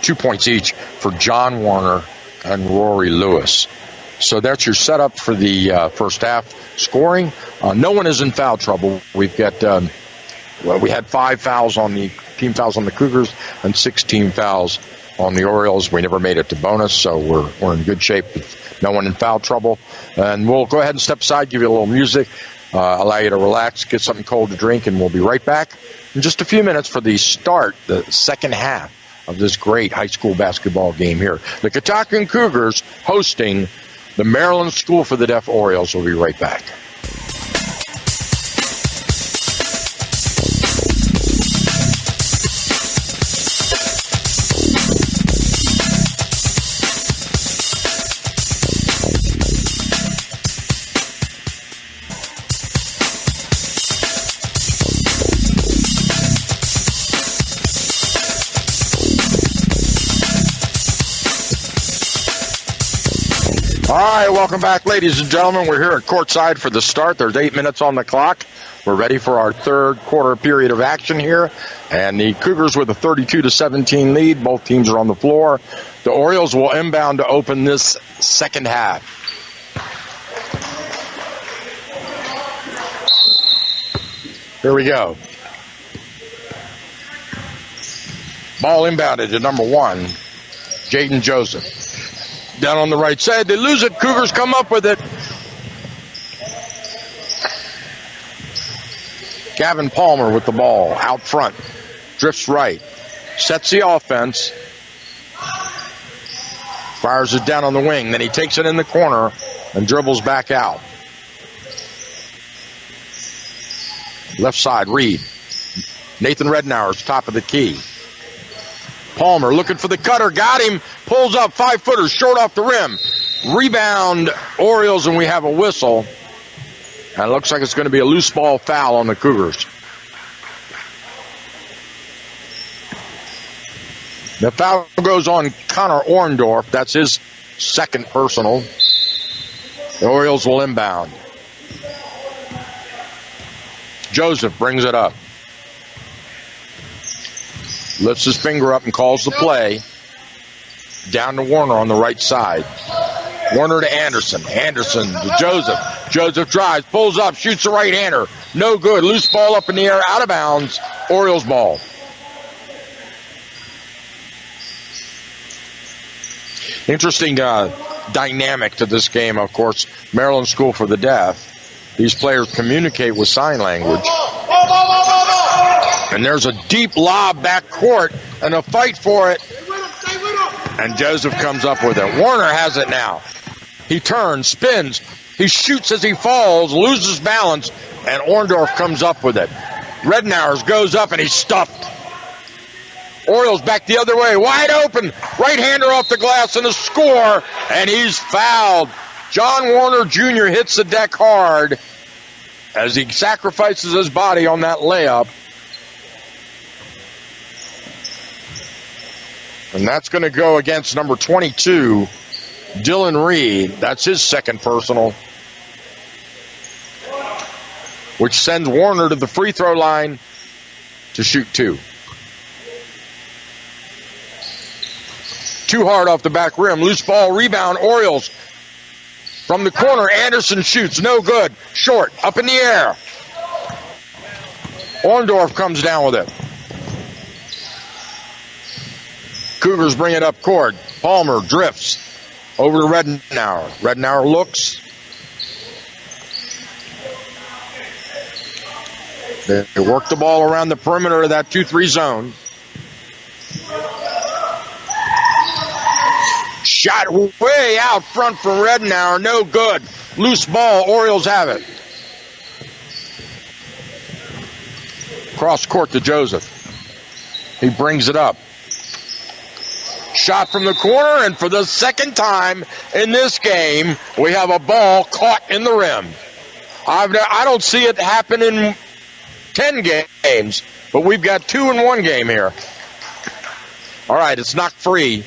2 points each for John Warner and Rory Lewis. So that's your setup for the first half scoring. No one is in foul trouble. We've got we had 5 fouls on the team fouls on the Cougars and 16 fouls on the Orioles. We never made it to bonus, so we're in good shape with no one in foul trouble. And we'll go ahead and step aside, give you a little music, allow you to relax, get something cold to drink, and we'll be right back in just a few minutes for the start, the second half of this great high school basketball game here. The Catoctin Cougars hosting the Maryland School for the Deaf Orioles. We'll be right back. All right, welcome back, ladies and gentlemen. We're here at courtside for the start. There's 8 minutes on the clock. We're ready for our third quarter period of action here. And the Cougars with a 32-17 lead. Both teams are on the floor. The Orioles will inbound to open this second half. Here we go. Ball inbounded to number 1, Jaden Joseph. Down on the right side, they lose it. Cougars come up with it. Gavin Palmer with the ball out front. Drifts right. Sets the offense. Fires it down on the wing. Then he takes it in the corner and dribbles back out. Left side, Reed. Nathan Rednauer's top of the key. Palmer looking for the cutter, got him, pulls up 5-footers, short off the rim. Rebound, Orioles, and we have a whistle. And it looks like it's going to be a loose ball foul on the Cougars. The foul goes on Connor Orndorff. That's his second personal. The Orioles will inbound. Joseph brings it up. Lifts his finger up and calls the play. Down to Warner on the right side. Warner to Anderson. Anderson to Joseph. Joseph drives, pulls up, shoots a right-hander. No good. Loose ball up in the air, out of bounds. Orioles ball. Interesting dynamic to this game, of course. Maryland School for the Deaf. These players communicate with sign language. And there's a deep lob back court and a fight for it. And Joseph comes up with it. Warner has it now. He turns, spins. He shoots as he falls, loses balance, and Orndorff comes up with it. Rednauers goes up and he's stuffed. Orioles back the other way, wide open. Right-hander off the glass and a score, and he's fouled. John Warner Jr. hits the deck hard as he sacrifices his body on that layup. And that's going to go against number 22, Dylan Reed. That's his second personal, which sends Warner to the free throw line to shoot 2. Too hard off the back rim. Loose ball, rebound, Orioles. From the corner, Anderson shoots. No good. Short. Up in the air. Orndorff comes down with it. Cougars bring it up court. Palmer drifts over to Rednauer. Rednauer looks. They work the ball around the perimeter of that 2-3 zone. Shot way out front from Rednauer. No good. Loose ball. Orioles have it. Cross court to Joseph. He brings it up. Shot from the corner, and for the second time in this game, we have a ball caught in the rim. I don't see it happen in 10 games, but we've got 2 in 1 game here. All right, it's knocked free,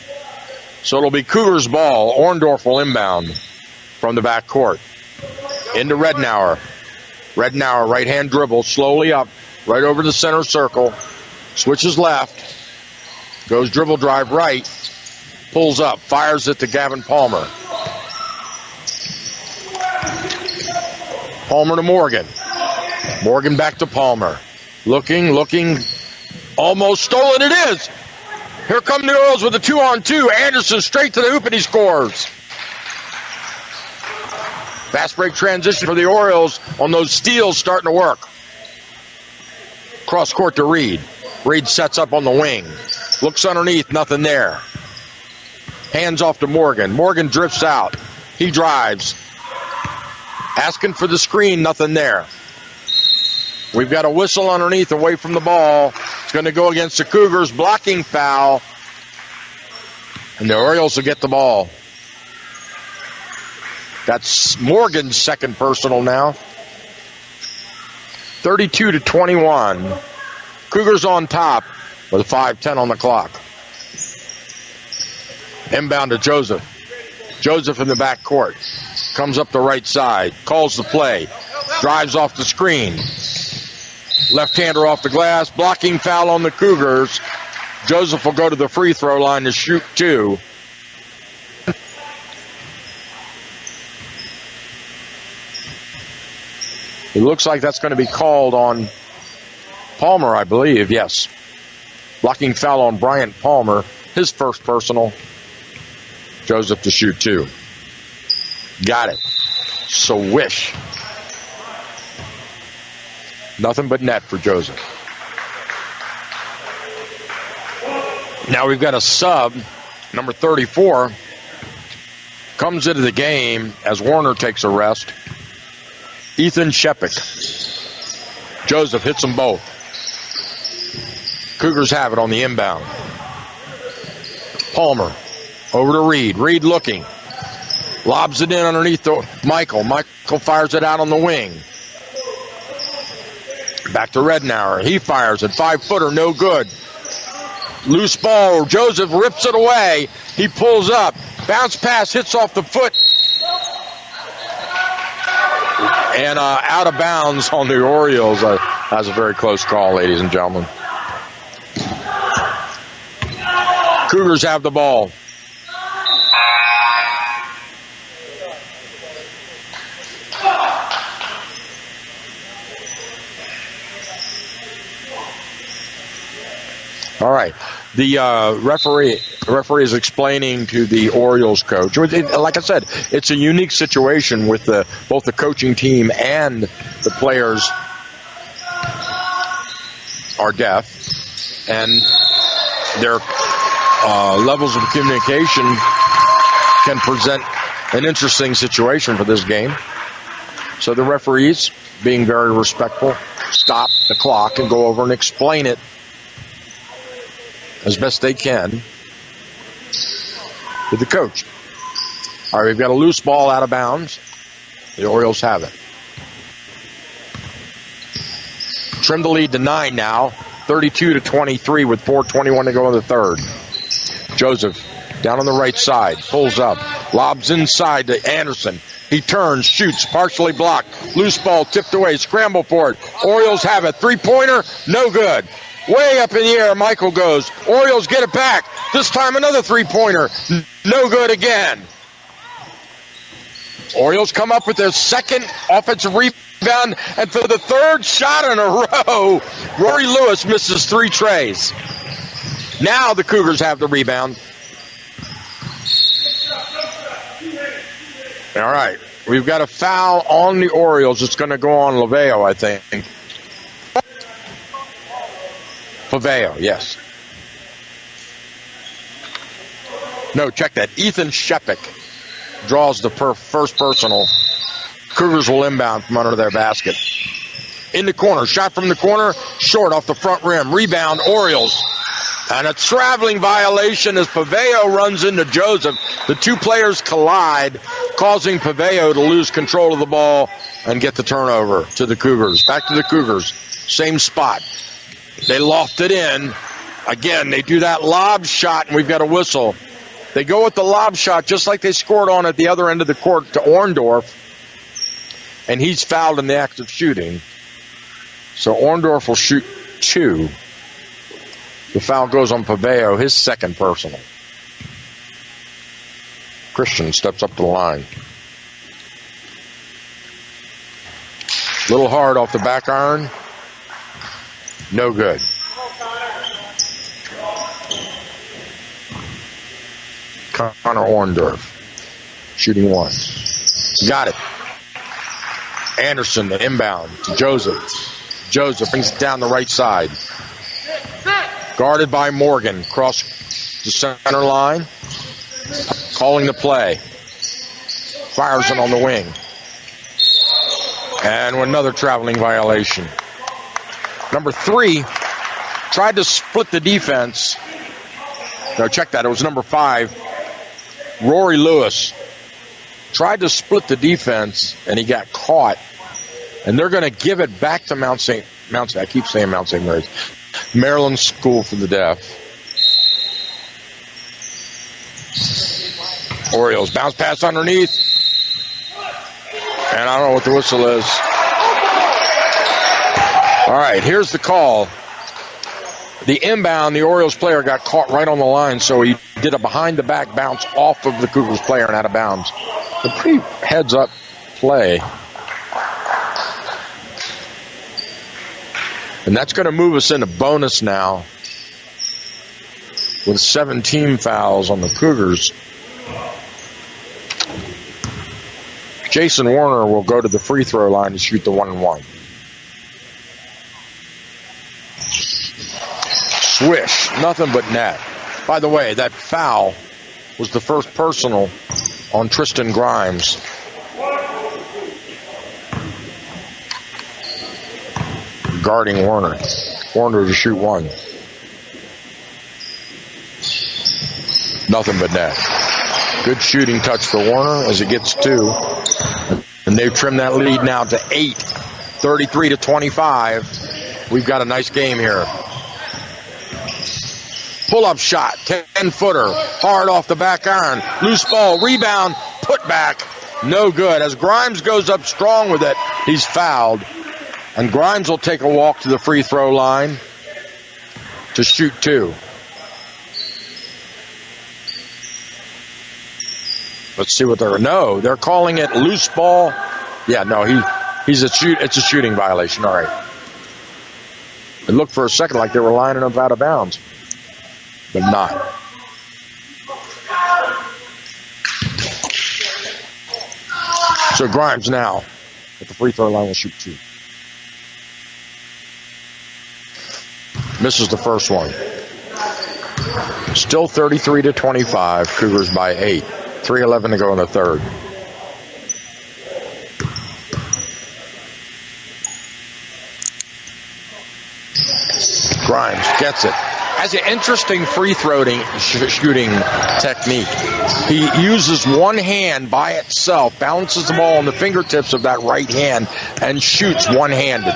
so it'll be Cougars ball. Orndorff will inbound from the back court. Into Rednauer. Rednauer, right-hand dribble, slowly up, right over the center circle. Switches left. Goes dribble drive right. Pulls up, fires it to Gavin Palmer. Palmer to Morgan. Morgan back to Palmer. Looking, almost stolen. It is. Here come the Orioles with a 2-on-2. Anderson straight to the hoop and he scores. Fast break transition for the Orioles on those steals starting to work. Cross court to Reed. Reed sets up on the wing. Looks underneath, nothing there. Hands off to Morgan. Morgan drifts out. He drives. Asking for the screen, nothing there. We've got a whistle underneath away from the ball. It's going to go against the Cougars. Blocking foul. And the Orioles will get the ball. That's Morgan's second personal now. 32-21. Cougars on top with 5:10 on the clock. Inbound to Joseph. Joseph in the back court. Comes up the right side. Calls the play. Drives off the screen. Left-hander off the glass. Blocking foul on the Cougars. Joseph will go to the free throw line to shoot 2. It looks like that's going to be called on Palmer, I believe. Yes. Blocking foul on Bryant Palmer. His first personal. Joseph to shoot 2. Got it. Swish. Nothing but net for Joseph. Now we've got a sub. Number 34 comes into the game as Warner takes a rest. Ethan Shepik. Joseph hits them both. Cougars have it on the inbound. Palmer over to Reed. Reed looking. Lobs it in underneath Michael. Michael fires it out on the wing. Back to Rednauer. He fires it. 5-footer, no good. Loose ball. Joseph rips it away. He pulls up. Bounce pass hits off the foot. And out of bounds on the Orioles. That's a very close call, ladies and gentlemen. Cougars have the ball. All right. The referee is explaining to the Orioles coach. Like I said, it's a unique situation with both the coaching team and the players are deaf, and their levels of communication can present an interesting situation for this game. So the referees, being very respectful, stop the clock and go over and explain it as best they can to the coach. All right, we've got a loose ball out of bounds. The Orioles have it. Trim the lead to 9 now, 32-23 with 4:21 to go in the third. Joseph down on the right side, pulls up, lobs inside to Anderson. He turns, shoots, partially blocked. Loose ball tipped away, scramble for it. Orioles have it. Three-pointer, no good. Way up in the air, Michael goes. Orioles get it back. This time another three-pointer, no good again. Orioles come up with their second offensive rebound, and for the third shot in a row, Rory Lewis misses 3 trays. Now the Cougars have the rebound. All right, we've got a foul on the Orioles. It's going to go on Laveo, I think. Laveo, yes. No, check that. Ethan Shepik draws the first personal. Cougars will inbound from under their basket. In the corner, shot from the corner, short off the front rim. Rebound, Orioles. And a traveling violation as Paveo runs into Joseph. The two players collide, causing Paveo to lose control of the ball and get the turnover to the Cougars. Back to the Cougars. Same spot. They loft it in. Again, they do that lob shot, and we've got a whistle. They go with the lob shot just like they scored on at the other end of the court to Orndorff. And he's fouled in the act of shooting. So Orndorff will shoot 2. The foul goes on Paveo, his second personal. Christian steps up to the line. Little hard off the back iron. No good. Connor Orndorff shooting 1. Got it. Anderson, the inbound to Joseph. Joseph brings it down the right side. Guarded by Morgan. Cross the center line. Calling the play. Fires it on the wing. And another traveling violation. Number 3 tried to split the defense. No, check that. It was number 5. Rory Lewis tried to split the defense, and he got caught. And they're going to give it back to Mount St. I keep saying Mount St. Mary's. Maryland School for the Deaf. Orioles bounce pass underneath. And I don't know what the whistle is. All right, here's the call. The inbound, the Orioles player got caught right on the line, so he did a behind-the-back bounce off of the Cougars player and out of bounds. A pretty heads-up play. And that's going to move us into bonus now with 17 fouls on the Cougars. Jason Warner will go to the free throw line to shoot the 1-and-1. Swish, nothing but net. By the way, that foul was the first personal on Tristan Grimes. Guarding Warner. Warner to shoot 1. Nothing but net. Good shooting touch for Warner as it gets 2. And they've trimmed that lead now to 8. 33-25. We've got a nice game here. Pull-up shot, 10-footer, hard off the back iron. Loose ball, rebound, put back, no good. As Grimes goes up strong with it, he's fouled. And Grimes will take a walk to the free throw line to shoot 2. Let's see what they're calling it loose ball. Yeah, no, it's a shooting violation. All right. It looked for a second like they were lining up out of bounds, but not. So Grimes now at the free throw line will shoot 2. Misses the first one. Still 33-25. Cougars by 8. 3:11 to go in the third. Grimes gets it. Has an interesting free shooting technique. He uses one hand by itself, balances the ball on the fingertips of that right hand, and shoots one-handed.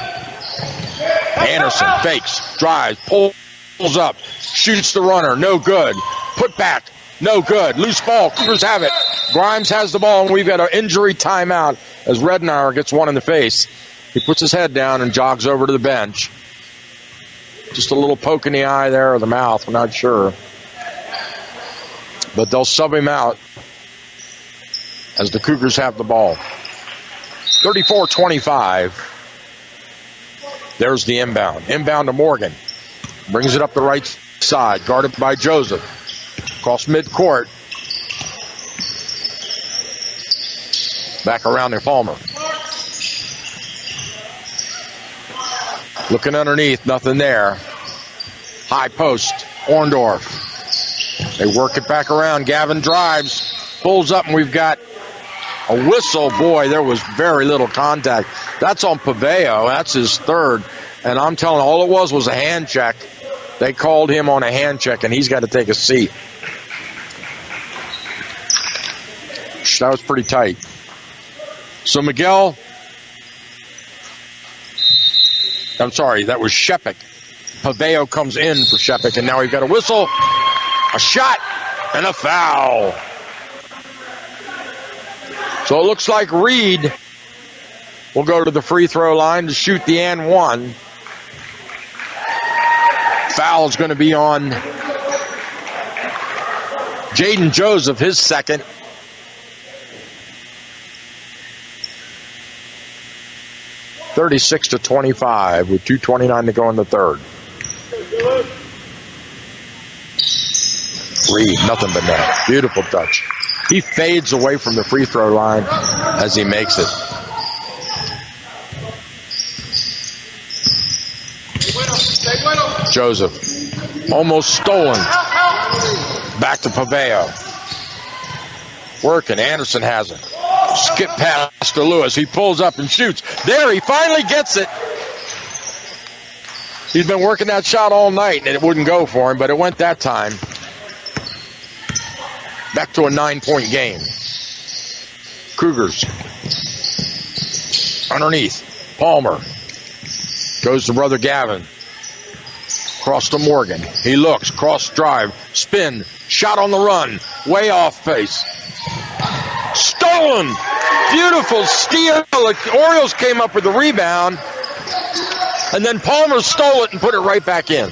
Anderson fakes, drives, pulls up, shoots the runner, no good. Put back, no good. Loose ball, Cougars have it. Grimes has the ball, and we've got an injury timeout as Rednauer gets one in the face. He puts his head down and jogs over to the bench. Just a little poke in the eye there or the mouth, we're not sure. But they'll sub him out as the Cougars have the ball. 34-25. There's the inbound. Inbound to Morgan. Brings it up the right side, guarded by Joseph. Across midcourt. Back around to Palmer. Looking underneath, nothing there. High post, Orndorff. They work it back around. Gavin drives, pulls up, and we've got a whistle. Boy, there was very little contact. That's on Paveo. That's his third. And I'm telling you, all it was a hand check. They called him on a hand check, and he's got to take a seat. That was pretty tight. So Miguel... I'm sorry, that was Shepik. Paveo comes in for Shepik, and now we've got a whistle, a shot, and a foul. So it looks like Reed will go to the free throw line to shoot the and one. Foul is going to be on Jaden Joseph, his second. (36-25) with 2:29 to go in the third. Reed, nothing but net. Beautiful touch. He fades away from the free throw line as he makes it. Joseph, almost stolen. Back to Paveo. Working, Anderson has it. Skip pass to Lewis. He pulls up and shoots. There, he finally gets it. He's been working that shot all night, and it wouldn't go for him, but it went that time. Back to a 9-point game. Cougars. Underneath. Palmer. Goes to brother Gavin. Cross to Morgan. He looks. Cross drive. Spin. Shot on the run. Way off pace. Stolen! Beautiful steal. The Orioles came up with the rebound. And then Palmer stole it and put it right back in.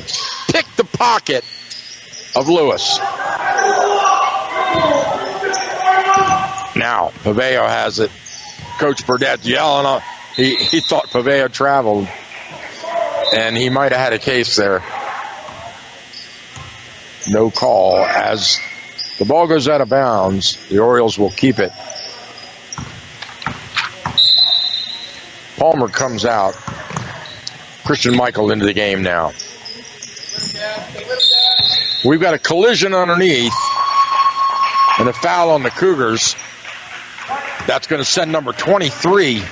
Picked the pocket of Lewis. Now, Paveo has it. Coach Burdett yelling. He thought Paveo traveled. And he might have had a case there. No call. As the ball goes out of bounds, the Orioles will keep it. Palmer comes out. Christian Michael into the game now. We've got a collision underneath and a foul on the Cougars. That's going to send number 23,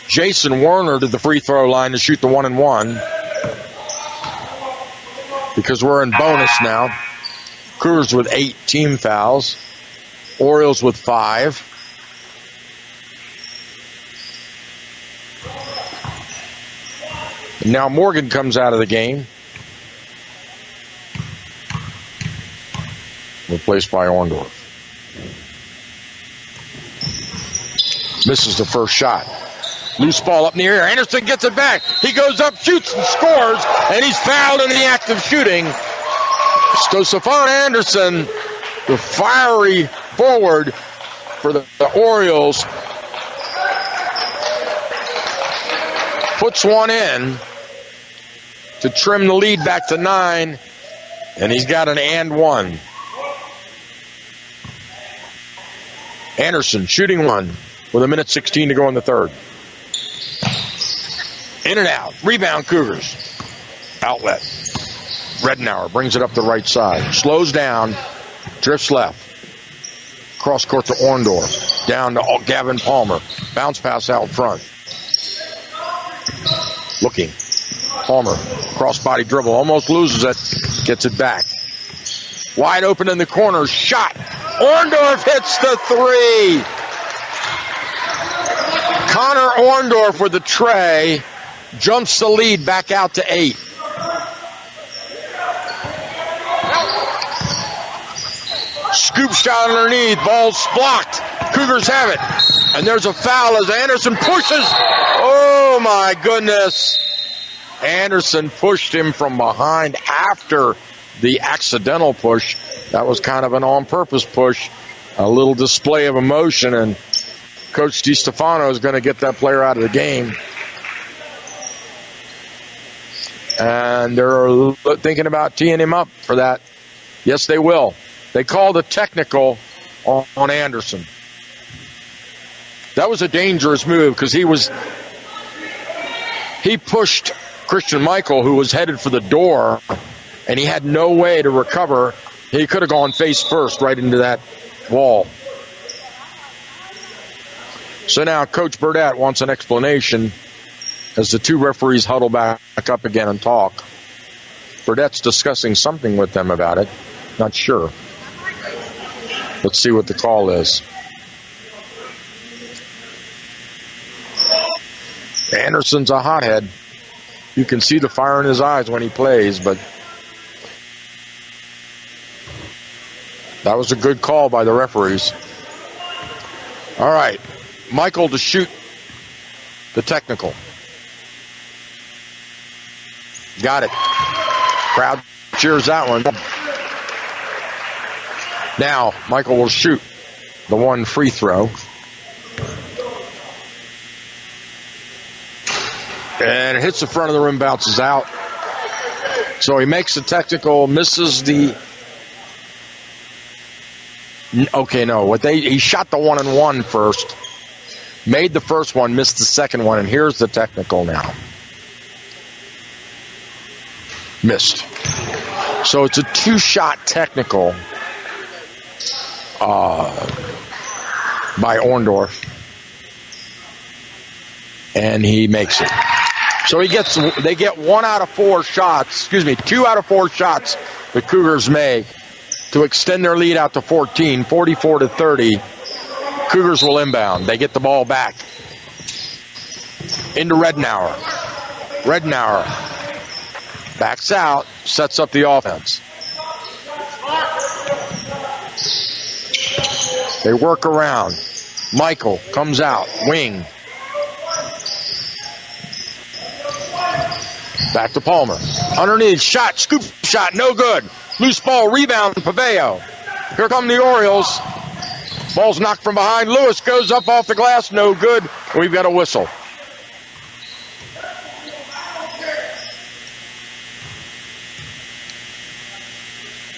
Jason Werner, to the free throw line to shoot the 1-and-1. Because we're in bonus now. Cougars with 8 team fouls. Orioles with 5. And now Morgan comes out of the game. Replaced by Orndorff. Misses the first shot. Loose ball up in the air. Anderson gets it back. He goes up, shoots, and scores. And he's fouled in the act of shooting. So Stephon Anderson, the fiery forward for the Orioles, puts one in to trim the lead back to 9. And he's got an and one. Anderson shooting one with 1:16 to go in the third. In and out. Rebound Cougars. Outlet. Redenauer brings it up the right side. Slows down. Drifts left. Cross court to Orndorff. Down to Gavin Palmer. Bounce pass out front. Looking. Palmer. Cross-body dribble. Almost loses it. Gets it back. Wide open in the corner. Shot. Orndorff hits the three. Connor Orndorff with the tray. Jumps the lead back out to 8. Scoop shot underneath. Ball's blocked. Cougars have it. And there's a foul as Anderson pushes. Oh, my goodness. Anderson pushed him from behind after the accidental push. That was kind of an on-purpose push. A little display of emotion, and Coach DiStefano is going to get that player out of the game. And they're thinking about teeing him up for that. Yes, they will. They called a technical on Anderson. That was a dangerous move because he pushed Christian Michael, who was headed for the door, and he had no way to recover. He could have gone face first right into that wall. So now Coach Burdett wants an explanation as the two referees huddle back up again and talk. Burdett's discussing something with them about it. Not sure. Let's see what the call is. Anderson's a hothead. You can see the fire in his eyes when he plays, but that was a good call by the referees. All right. Michael to shoot the technical. Got it. Crowd cheers that one. Now, Michael will shoot the one free throw. And it hits the front of the rim, bounces out. So he makes the technical, misses the... Okay, no. He shot the 1-and-1 first. Made the first one, missed the second one, and here's the technical now. Missed. So it's a 2-shot technical by Orndorff. And he makes it. So they get 2 out of 4 shots the Cougars make to extend their lead out to 14, 44-30. Cougars will inbound. They get the ball back. Into Redenauer. Redenauer backs out, sets up the offense. They work around. Michael comes out, wing. Back to Palmer. Underneath, shot, scoop shot, no good. Loose ball, rebound, Paveo. Here come the Orioles. Ball's knocked from behind. Lewis goes up off the glass, no good. We've got a whistle.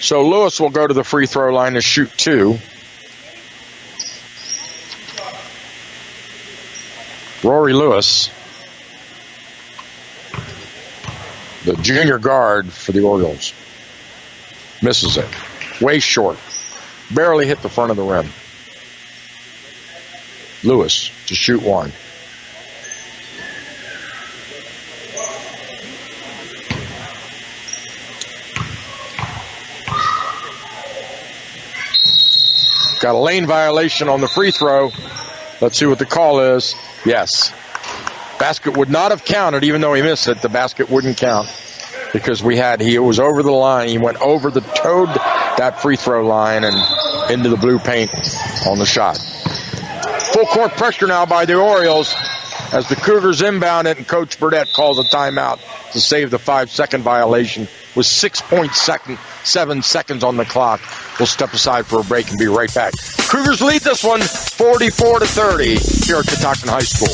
So Lewis will go to the free throw line to shoot 2. Rory Lewis, the junior guard for the Orioles, misses it. Way short. Barely hit the front of the rim. Lewis to shoot 1. Got a lane violation on the free throw. Let's see what the call is. Yes. Basket would not have counted, even though he missed it. The basket wouldn't count because he was over the line. He went over toed that free throw line and into the blue paint on the shot. Full court pressure now by the Orioles as the Cougars inbound it, and Coach Burdett calls a timeout to save the 5-second violation with 6.7 seconds on the clock. We'll step aside for a break and be right back. Cougars lead this one 44-30 here at Catoctin High School.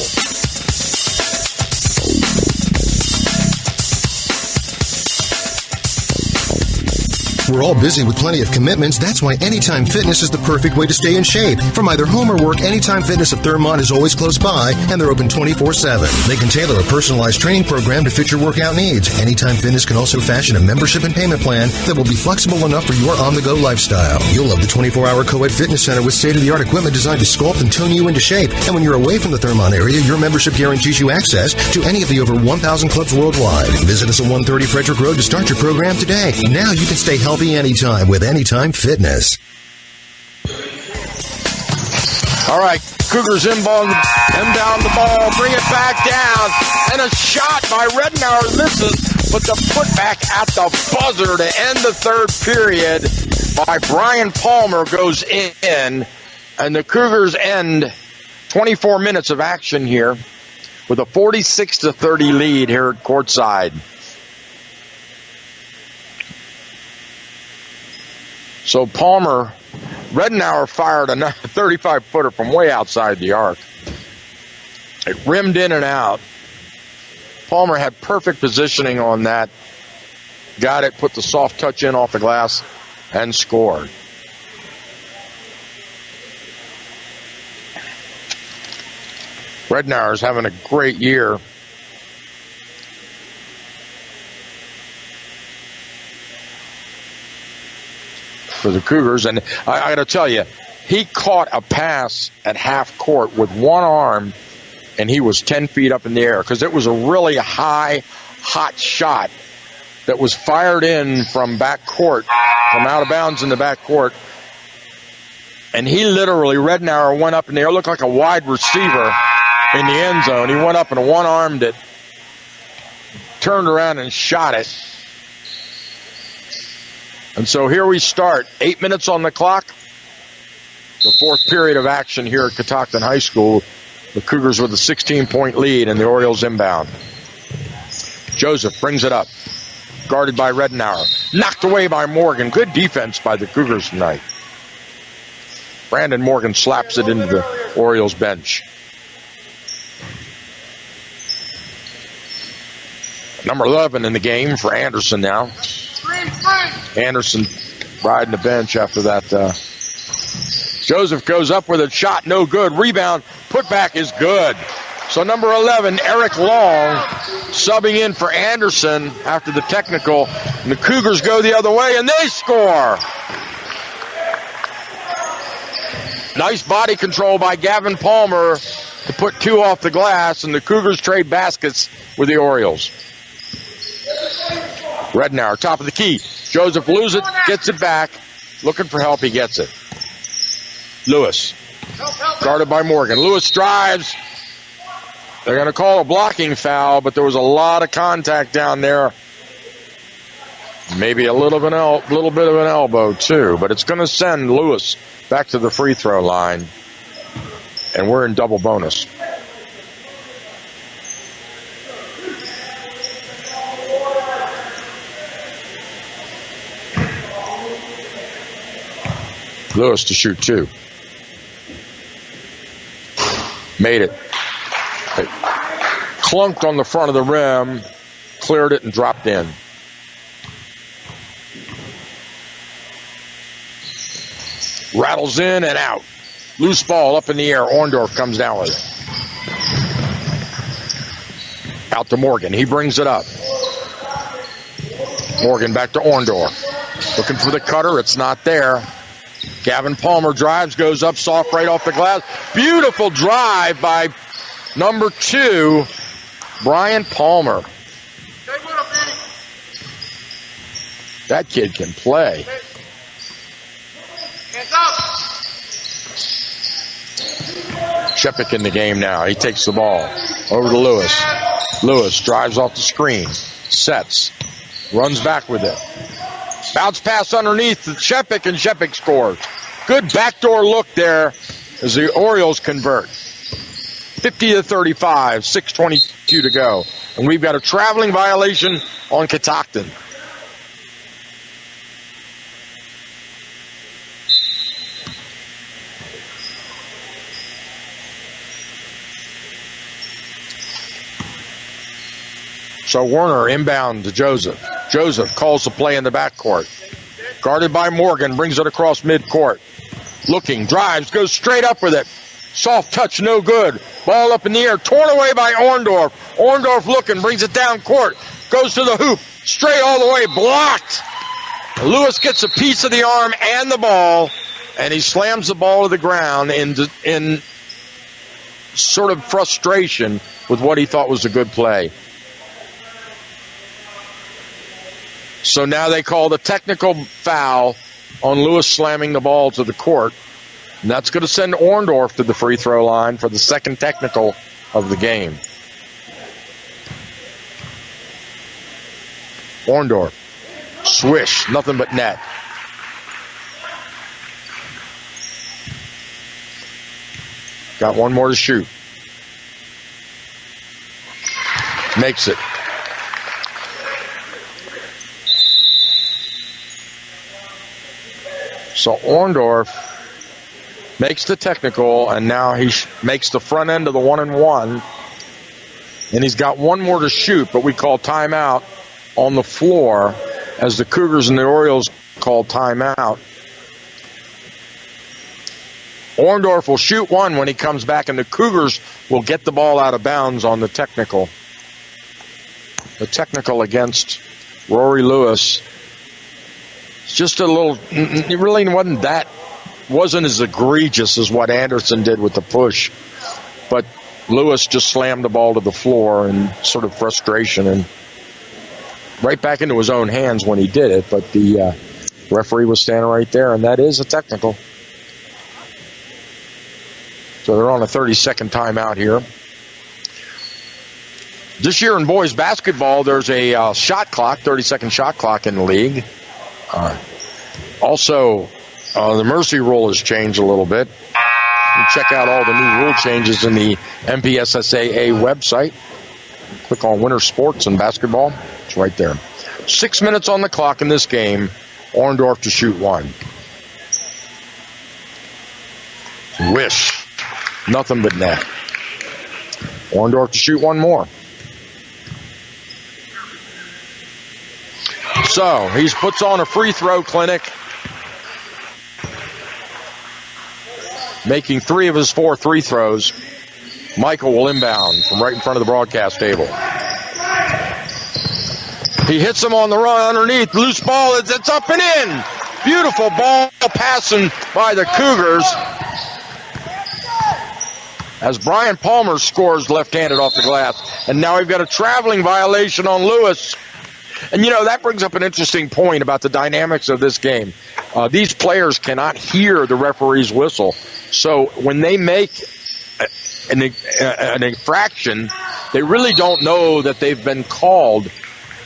We're all busy with plenty of commitments. That's why Anytime Fitness is the perfect way to stay in shape. From either home or work, Anytime Fitness of Thurmont is always close by, and they're open 24/7. They can tailor a personalized training program to fit your workout needs. Anytime Fitness can also fashion a membership and payment plan that will be flexible enough for your on-the-go lifestyle. You'll love the 24-hour co-ed fitness center with state-of-the-art equipment designed to sculpt and tone you into shape. And when you're away from the Thurmont area, your membership guarantees you access to any of the over 1,000 clubs worldwide. Visit us at 130 Frederick Road to start your program today. Now you can stay healthy anytime with Anytime Fitness. All right, Cougars inbound the ball, bring it back down, and a shot by Rednauer misses, but the putback at the buzzer to end the third period by Brian Palmer goes in, and the Cougars end 24 minutes of action here with a 46-30 lead here at courtside. So Palmer, Rednauer fired a 35-footer from way outside the arc. It rimmed in and out. Palmer had perfect positioning on that. Got it, put the soft touch in off the glass, and scored. Rednauer's having a great year. For the Cougars, and I got to tell you, he caught a pass at half court with one arm, and he was 10 feet up in the air because it was a really high, hot shot that was fired in from back court, from out of bounds in the back court, and he literally, Rednauer went up in the air, looked like a wide receiver in the end zone. He went up and one-armed it, turned around and shot it. And so here we start. 8 minutes on the clock. The fourth period of action here at Catoctin High School. The Cougars with a 16-point lead and the Orioles inbound. Joseph brings it up. Guarded by Rednauer. Knocked away by Morgan. Good defense by the Cougars tonight. Brandon Morgan slaps it into the Orioles bench. Number 11 in the game for Anderson now. Anderson riding the bench after that. Joseph goes up with a shot, no good. Rebound, putback is good. So number 11, Eric Long, subbing in for Anderson after the technical. And the Cougars go the other way, and they score. Nice body control by Gavin Palmer to put two off the glass, and the Cougars trade baskets with the Orioles. Rednauer, top of the key. Joseph loses it, gets it back. Looking for help, he gets it. Lewis, guarded by Morgan. Lewis drives. They're going to call a blocking foul, but there was a lot of contact down there. Maybe a little bit of an elbow, too. But it's going to send Lewis back to the free throw line. And we're in double bonus. Lewis to shoot two. Made it. Clunked on the front of the rim, cleared it, and dropped in. Rattles in and out. Loose ball up in the air. Orndorff comes down with it. Out to Morgan. He brings it up. Morgan back to Orndorff. Looking for the cutter. It's not there. Gavin Palmer drives, goes up soft right off the glass. Beautiful drive by number 2, Brian Palmer. That kid can play. Shepik in the game now. He takes the ball over to Lewis. Lewis drives off the screen. Sets. Runs back with it. Bounce pass underneath to Shepik, and Shepik scores. Good backdoor look there as the Orioles convert. 50-35, 6:22 to go. And we've got a traveling violation on Catoctin. So Werner inbound to Joseph. Joseph calls the play in the backcourt. Guarded by Morgan, brings it across midcourt. Looking, drives, goes straight up with it. Soft touch, no good. Ball up in the air, torn away by Orndorff. Orndorff looking, brings it down court. Goes to the hoop, straight all the way, blocked. Lewis gets a piece of the arm and the ball, and he slams the ball to the ground in sort of frustration with what he thought was a good play. So now they call the technical foul on Lewis slamming the ball to the court. And that's going to send Orndorff to the free throw line for the second technical of the game. Orndorff. Swish. Nothing but net. Got one more to shoot. Makes it. So Orndorff makes the technical, and now he makes the front end of the 1-and-1. And he's got one more to shoot, but we call timeout on the floor as the Cougars and the Orioles call timeout. Orndorff will shoot one when he comes back, and the Cougars will get the ball out of bounds on the technical. The technical against Rory Lewis. It's just a little, it really wasn't as egregious as what Anderson did with the push. But Lewis just slammed the ball to the floor in sort of frustration and right back into his own hands when he did it. But the referee was standing right there, and that is a technical. So they're on a 30-second timeout here. This year in boys basketball, there's a shot clock, 30-second shot clock in the league. Also, the mercy rule has changed a little bit. You can check out all the new rule changes in the MPSSAA website. Click on Winter Sports and Basketball. It's right there. 6 minutes on the clock in this game. Orndorff to shoot one. Wish. Nothing but net. Orndorff to shoot one more. So, he puts on a free throw clinic, making 3 of his 4 free throws. Michael will inbound from right in front of the broadcast table. He hits him on the run underneath. Loose ball, it's up and in. Beautiful ball passing by the Cougars. As Brian Palmer scores left-handed off the glass. And now we've got a traveling violation on Lewis. And, that brings up an interesting point about the dynamics of this game. These players cannot hear the referee's whistle. So when they make an infraction, they really don't know that they've been called.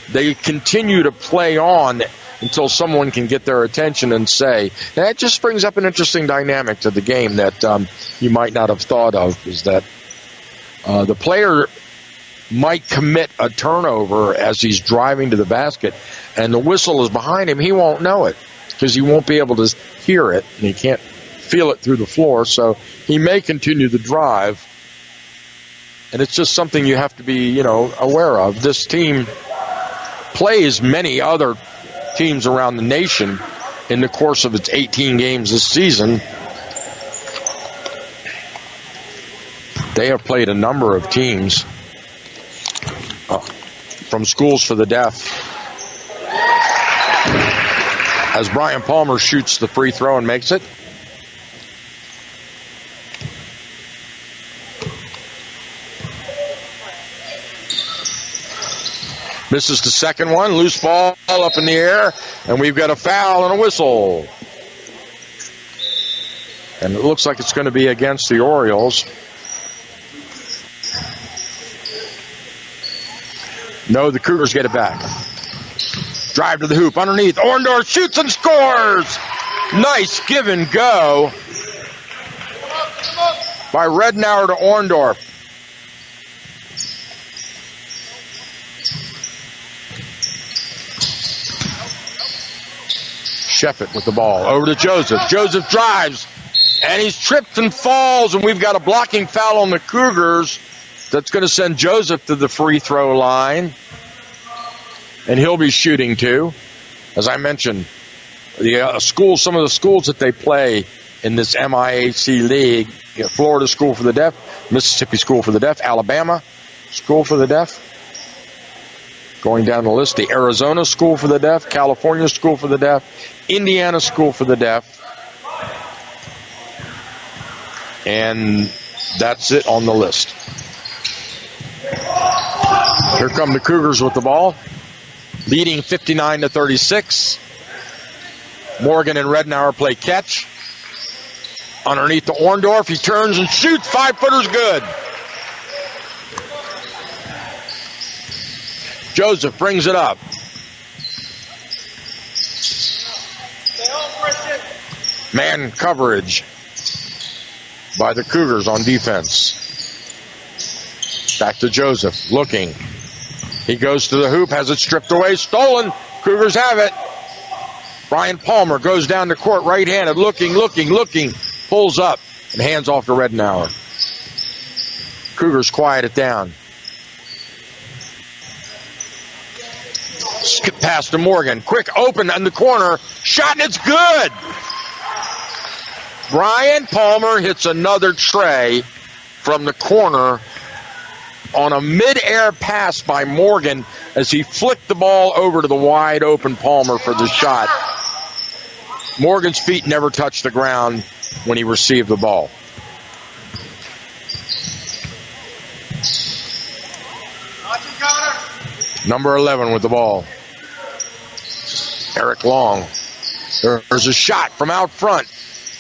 They continue to play on until someone can get their attention and say. And that just brings up an interesting dynamic to the game that you might not have thought of, is that the player might commit a turnover as he's driving to the basket, and the whistle is behind him. He won't know it because he won't be able to hear it, and he can't feel it through the floor, so he may continue the drive. And it's just something you have to be, aware of. This team plays many other teams around the nation in the course of its 18 games this season. They have played a number of teams from Schools for the Deaf. As Brian Palmer shoots the free throw and makes it. Misses the second one. Loose ball up in the air. And we've got a foul and a whistle. And it looks like it's going to be against the Orioles. No, the Cougars get it back. Drive to the hoop underneath. Orndorff shoots and scores. Nice give and go by Rednauer to Orndorff. Sheffett with the ball. Over to Joseph. Joseph drives. And he's tripped and falls. And we've got a blocking foul on the Cougars. That's going to send Joseph to the free throw line. And he'll be shooting too. As I mentioned, some of the schools that they play in this MIAC league, Florida School for the Deaf, Mississippi School for the Deaf, Alabama School for the Deaf. Going down the list, the Arizona School for the Deaf, California School for the Deaf, Indiana School for the Deaf. And that's it on the list. Here come the Cougars with the ball, leading 59-36. Morgan and Redenauer play catch. Underneath to Orndorff, he turns and shoots. 5-footer's good. Joseph brings it up. Man coverage by the Cougars on defense. Back to Joseph, looking. He goes to the hoop, has it stripped away, stolen. Cougars have it. Brian Palmer goes down the court, right-handed, looking, pulls up and hands off to Redenauer. Cougars quiet it down. Skip pass to Morgan. Quick open in the corner. Shot, and it's good. Brian Palmer hits another tray from the corner on a mid-air pass by Morgan as he flicked the ball over to the wide open Palmer for the shot. Morgan's feet never touched the ground when he received the ball. Number 11 with the ball. Eric Long. There's a shot from out front.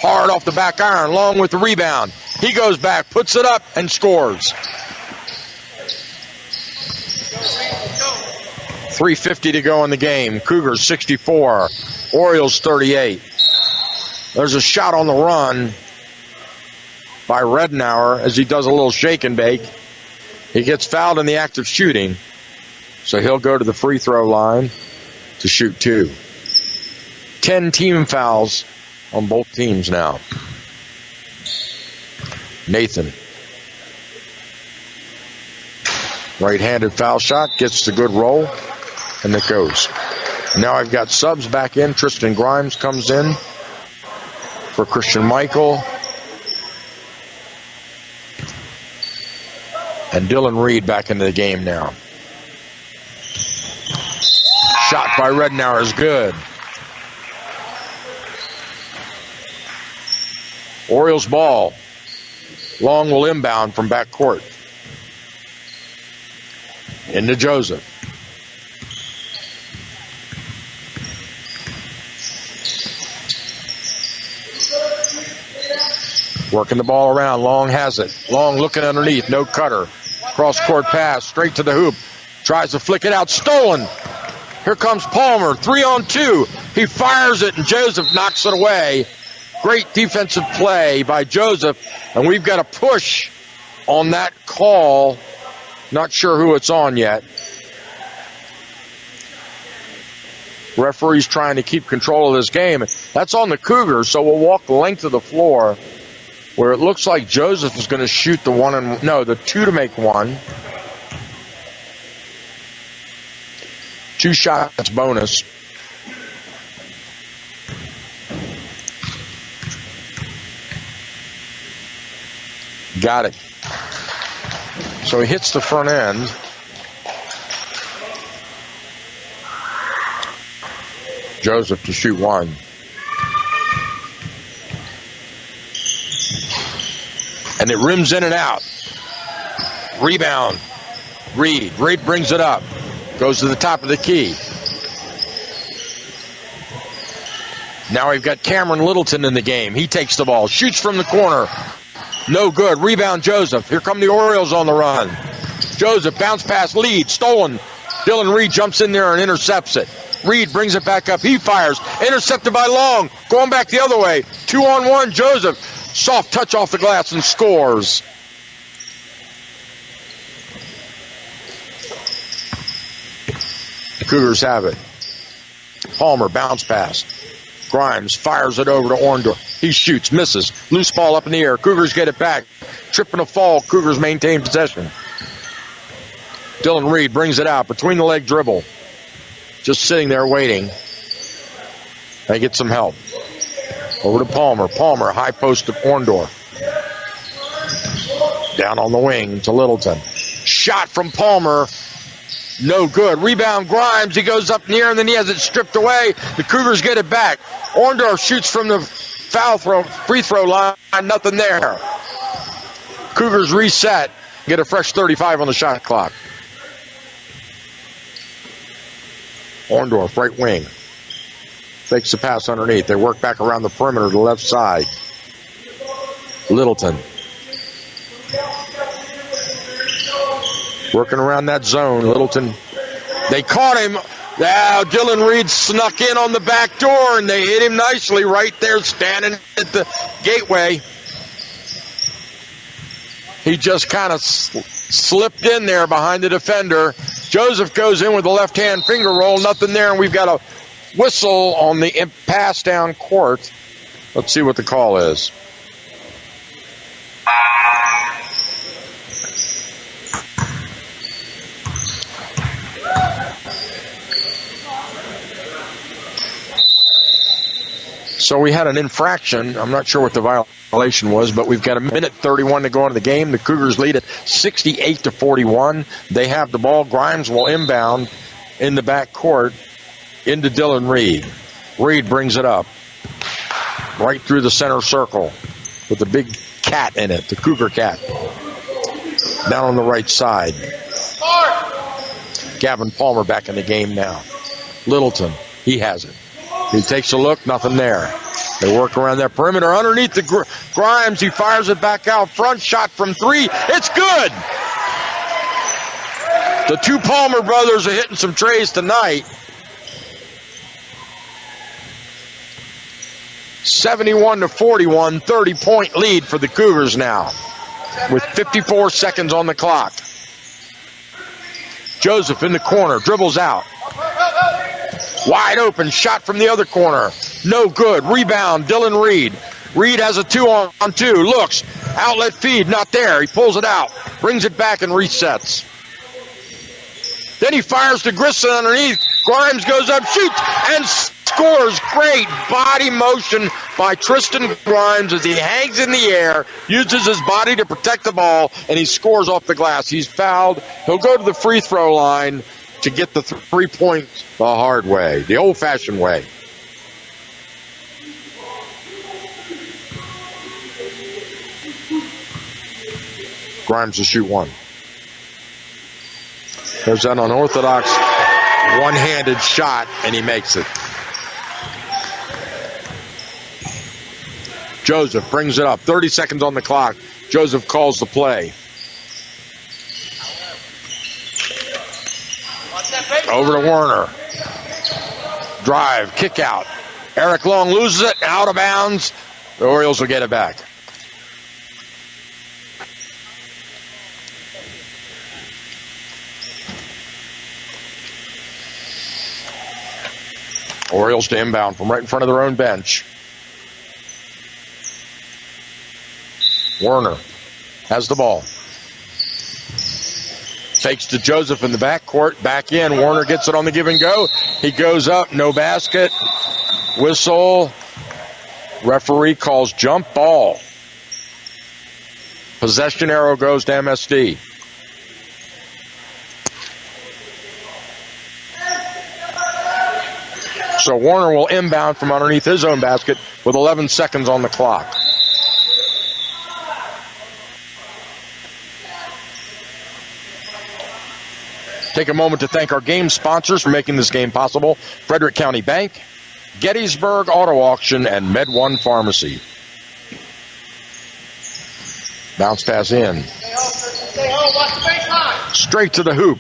Hard off the back iron. Long with the rebound. He goes back, puts it up, and scores. 3:50 to go in the game. Cougars 64. Orioles 38. There's a shot on the run by Redenauer as he does a little shake and bake. He gets fouled in the act of shooting, so he'll go to the free throw line to shoot 2. 10 team fouls on both teams now. Nathan. Right-handed foul shot, gets the good roll, and it goes. Now I've got subs back in. Tristan Grimes comes in for Christian Michael. And Dylan Reed back into the game now. Shot by Redenauer is good. Orioles ball. Long will inbound from backcourt. Into Joseph. Working the ball around. Long has it. Long looking underneath. No cutter. Cross-court pass. Straight to the hoop. Tries to flick it out. Stolen. Here comes Palmer. 3-on-2. He fires it, and Joseph knocks it away. Great defensive play by Joseph. And we've got a push on that call. Not sure who it's on yet. Referee's trying to keep control of this game. That's on the Cougars, so we'll walk the length of the floor where it looks like Joseph is going to shoot the 2 to make 1. 2 shots bonus. Got it. So he hits the front end. Joseph to shoot 1. And it rims in and out. Rebound. Reed. Reed brings it up. Goes to the top of the key. Now we've got Cameron Littleton in the game. He takes the ball. Shoots from the corner. No good. Rebound Joseph. Here come the Orioles on the run. Joseph bounce pass lead. Stolen. Dylan Reed jumps in there and intercepts it. Reed brings it back up. He fires. Intercepted by Long. Going back the other way. 2-on-1. Joseph. Soft touch off the glass and scores. The Cougars have it. Palmer bounce pass. Grimes fires it over to Orndorff. He shoots, misses. Loose ball up in the air. Cougars get it back. Trip and a fall. Cougars maintain possession. Dylan Reed brings it out. Between the leg dribble. Just sitting there waiting. They get some help. Over to Palmer. Palmer, high post to Orndorff. Down on the wing to Littleton. Shot from Palmer. No good. Rebound Grimes. He goes up near and then he has it stripped away. The Cougars get it back. Orndorff shoots from the free throw line. Nothing there. Cougars reset. Get a fresh 35 on the shot clock. Orndorff, right wing. Fakes the pass underneath. They work back around the perimeter to the left side. Littleton. Working around that zone. Littleton. They caught him. Now Dylan Reed snuck in on the back door and they hit him nicely right there standing at the gateway. He just kind of slipped in there behind the defender. Joseph goes in with a left-hand finger roll. Nothing there, and we've got a whistle on the pass down court. Let's see what the call is. So we had an infraction. I'm not sure what the violation was, but we've got a minute 31 to go into the game. The Cougars lead it 68-41. They have the ball. Grimes will inbound in the back court into Dylan Reed. Reed brings it up right through the center circle with the big cat in it, the Cougar cat. Down on the right side. Gavin Palmer back in the game now. Littleton, he has it. He takes a look, nothing there. They work around that perimeter. Underneath the Grimes, he fires it back out front. Shot from three. It's good! The two Palmer brothers are hitting some trays tonight. 71-41, 30-point lead for the Cougars now with 54 seconds on the clock. Joseph in the corner, dribbles out. Wide open, shot from the other corner. No good. Rebound, Dylan Reed. Reed has a 2-on-2. Looks. Outlet feed, not there. He pulls it out. Brings it back and resets. Then he fires to Grissom underneath. Grimes goes up, shoots, and scores. Great body motion by Tristan Grimes as he hangs in the air, uses his body to protect the ball, and he scores off the glass. He's fouled. He'll go to the free throw line to get the 3 points the hard way, the old-fashioned way. Grimes to shoot one. There's an unorthodox one-handed shot, and he makes it. Joseph brings it up. 30 seconds on the clock. Joseph calls the play. Over to Werner. Drive, kick out. Eric Long loses it, out of bounds. The Orioles will get it back. Orioles to inbound from right in front of their own bench. Werner has the ball. Fakes to Joseph in the backcourt. Back in. Werner gets it on the give and go. He goes up. No basket. Whistle. Referee calls jump ball. Possession arrow goes to MSD. So Werner will inbound from underneath his own basket with 11 seconds on the clock. Take a moment to thank our game sponsors for making this game possible. Frederick County Bank, Gettysburg Auto Auction, and Med1 Pharmacy. Bounce pass in. Straight to the hoop.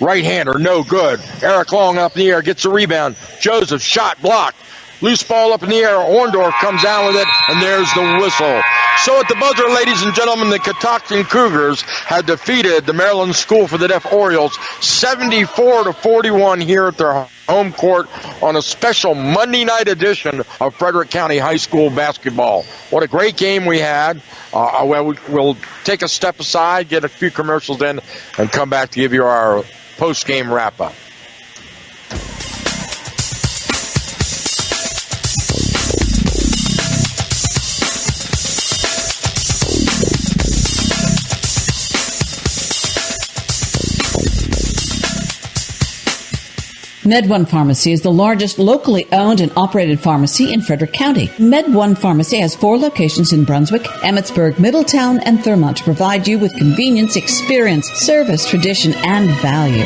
Right-hander, no good. Eric Long up in the air, gets a rebound. Joseph, shot blocked. Loose ball up in the air. Orndorff comes down with it, and there's the whistle. So at the buzzer, ladies and gentlemen, the Catoctin Cougars had defeated the Maryland School for the Deaf Orioles 74-41 here at their home court on a special Monday night edition of Frederick County High School basketball. What a great game we had. We'll take a step aside, get a few commercials in, and come back to give you our post-game wrap-up. MedOne Pharmacy is the largest locally owned and operated pharmacy in Frederick County. MedOne Pharmacy has 4 locations in Brunswick, Emmitsburg, Middletown, and Thurmont to provide you with convenience, experience, service, tradition, and value.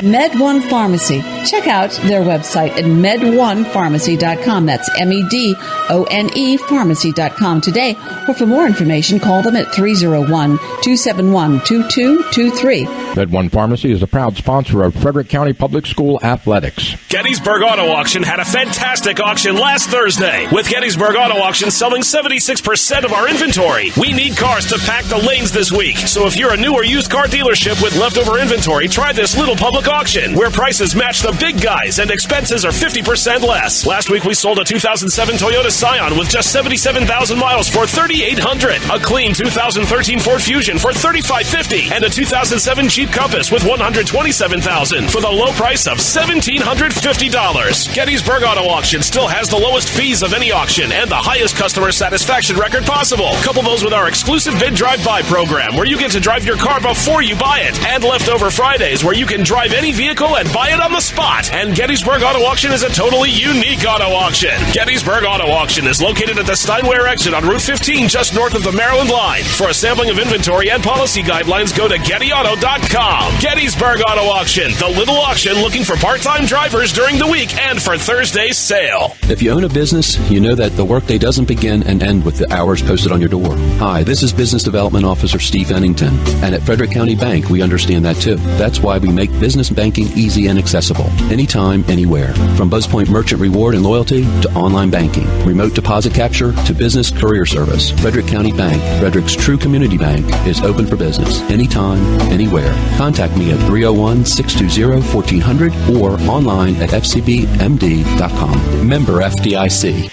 MedOne Pharmacy. Check out their website at med1pharmacy.com. That's MEDONE pharmacy.com today. Or for more information, call them at 301-271-2223. MedOne Pharmacy is a proud sponsor of Frederick County Public School Athletics. Gettysburg Auto Auction had a fantastic auction last Thursday. With Gettysburg Auto Auction selling 76% of our inventory, we need cars to pack the lanes this week. So if you're a new or used car dealership with leftover inventory, try this little public auction where prices match the big guys and expenses are 50% less. Last week we sold a 2007 Toyota Scion with just 77,000 miles for $3,800, a clean 2013 Ford Fusion for $3,550, and a 2007 Jeep Compass with $127,000 for the low price of $1,750. Gettysburg Auto Auction still has the lowest fees of any auction and the highest customer satisfaction record possible. Couple those with our exclusive Bid Drive-By program where you get to drive your car before you buy it, and Leftover Fridays where you can drive any vehicle and buy it on the spot. And Gettysburg Auto Auction is a totally unique auto auction. Gettysburg Auto Auction is located at the Steinway exit on Route 15 just north of the Maryland line. For a sampling of inventory and policy guidelines, go to gettyauto.com. Gettysburg Auto Auction, the little auction looking for part-time drivers during the week and for Thursday's sale. If you own a business, you know that the workday doesn't begin and end with the hours posted on your door. Hi, this is Business Development Officer Steve Ennington. And at Frederick County Bank, we understand that too. That's why we make business banking easy and accessible. Anytime, anywhere. From BuzzPoint Merchant Reward and Loyalty to online banking, remote deposit capture to business career service. Frederick County Bank, Frederick's true community bank, is open for business. Anytime, anywhere. Contact me at 301-620-1400 or online at fcbmd.com. Member FDIC.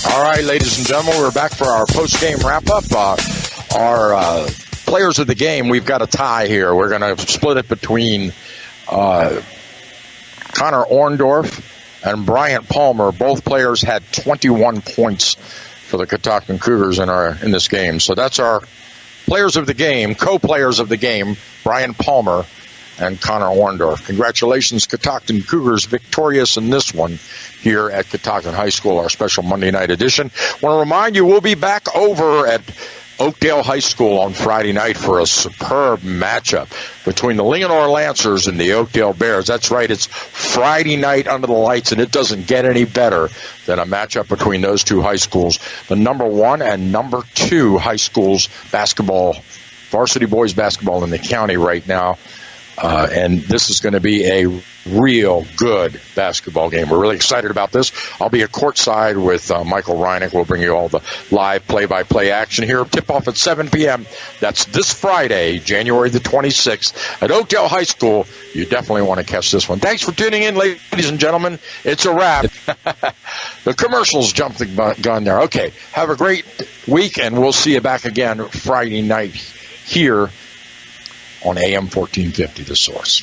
All right, ladies and gentlemen, we're back for our post-game wrap-up. Our players of the game, we've got a tie here. We're going to split it between Connor Orndorff and Bryant Palmer. Both players had 21 points for the Catoctin Cougars in this game. So that's our players of the game, co-players of the game, Bryant Palmer and Connor Orndorff. Congratulations, Catoctin Cougars, victorious in this one here at Catoctin High School, our special Monday night edition. I want to remind you, we'll be back over at Oakdale High School on Friday night for a superb matchup between the Leonore Lancers and the Oakdale Bears. That's right, it's Friday night under the lights, and it doesn't get any better than a matchup between those two high schools. The number 1 and number 2 high schools basketball, varsity boys basketball in the county right now. And this is going to be a real good basketball game. We're really excited about this. I'll be at courtside with Michael Reineck. We'll bring you all the live play-by-play action here. Tip-off at 7 p.m. That's this Friday, January the 26th at Oakdale High School. You definitely want to catch this one. Thanks for tuning in, ladies and gentlemen. It's a wrap. The commercials jumped the gun there. Okay, have a great week, and we'll see you back again Friday night here on AM 1450, The Source.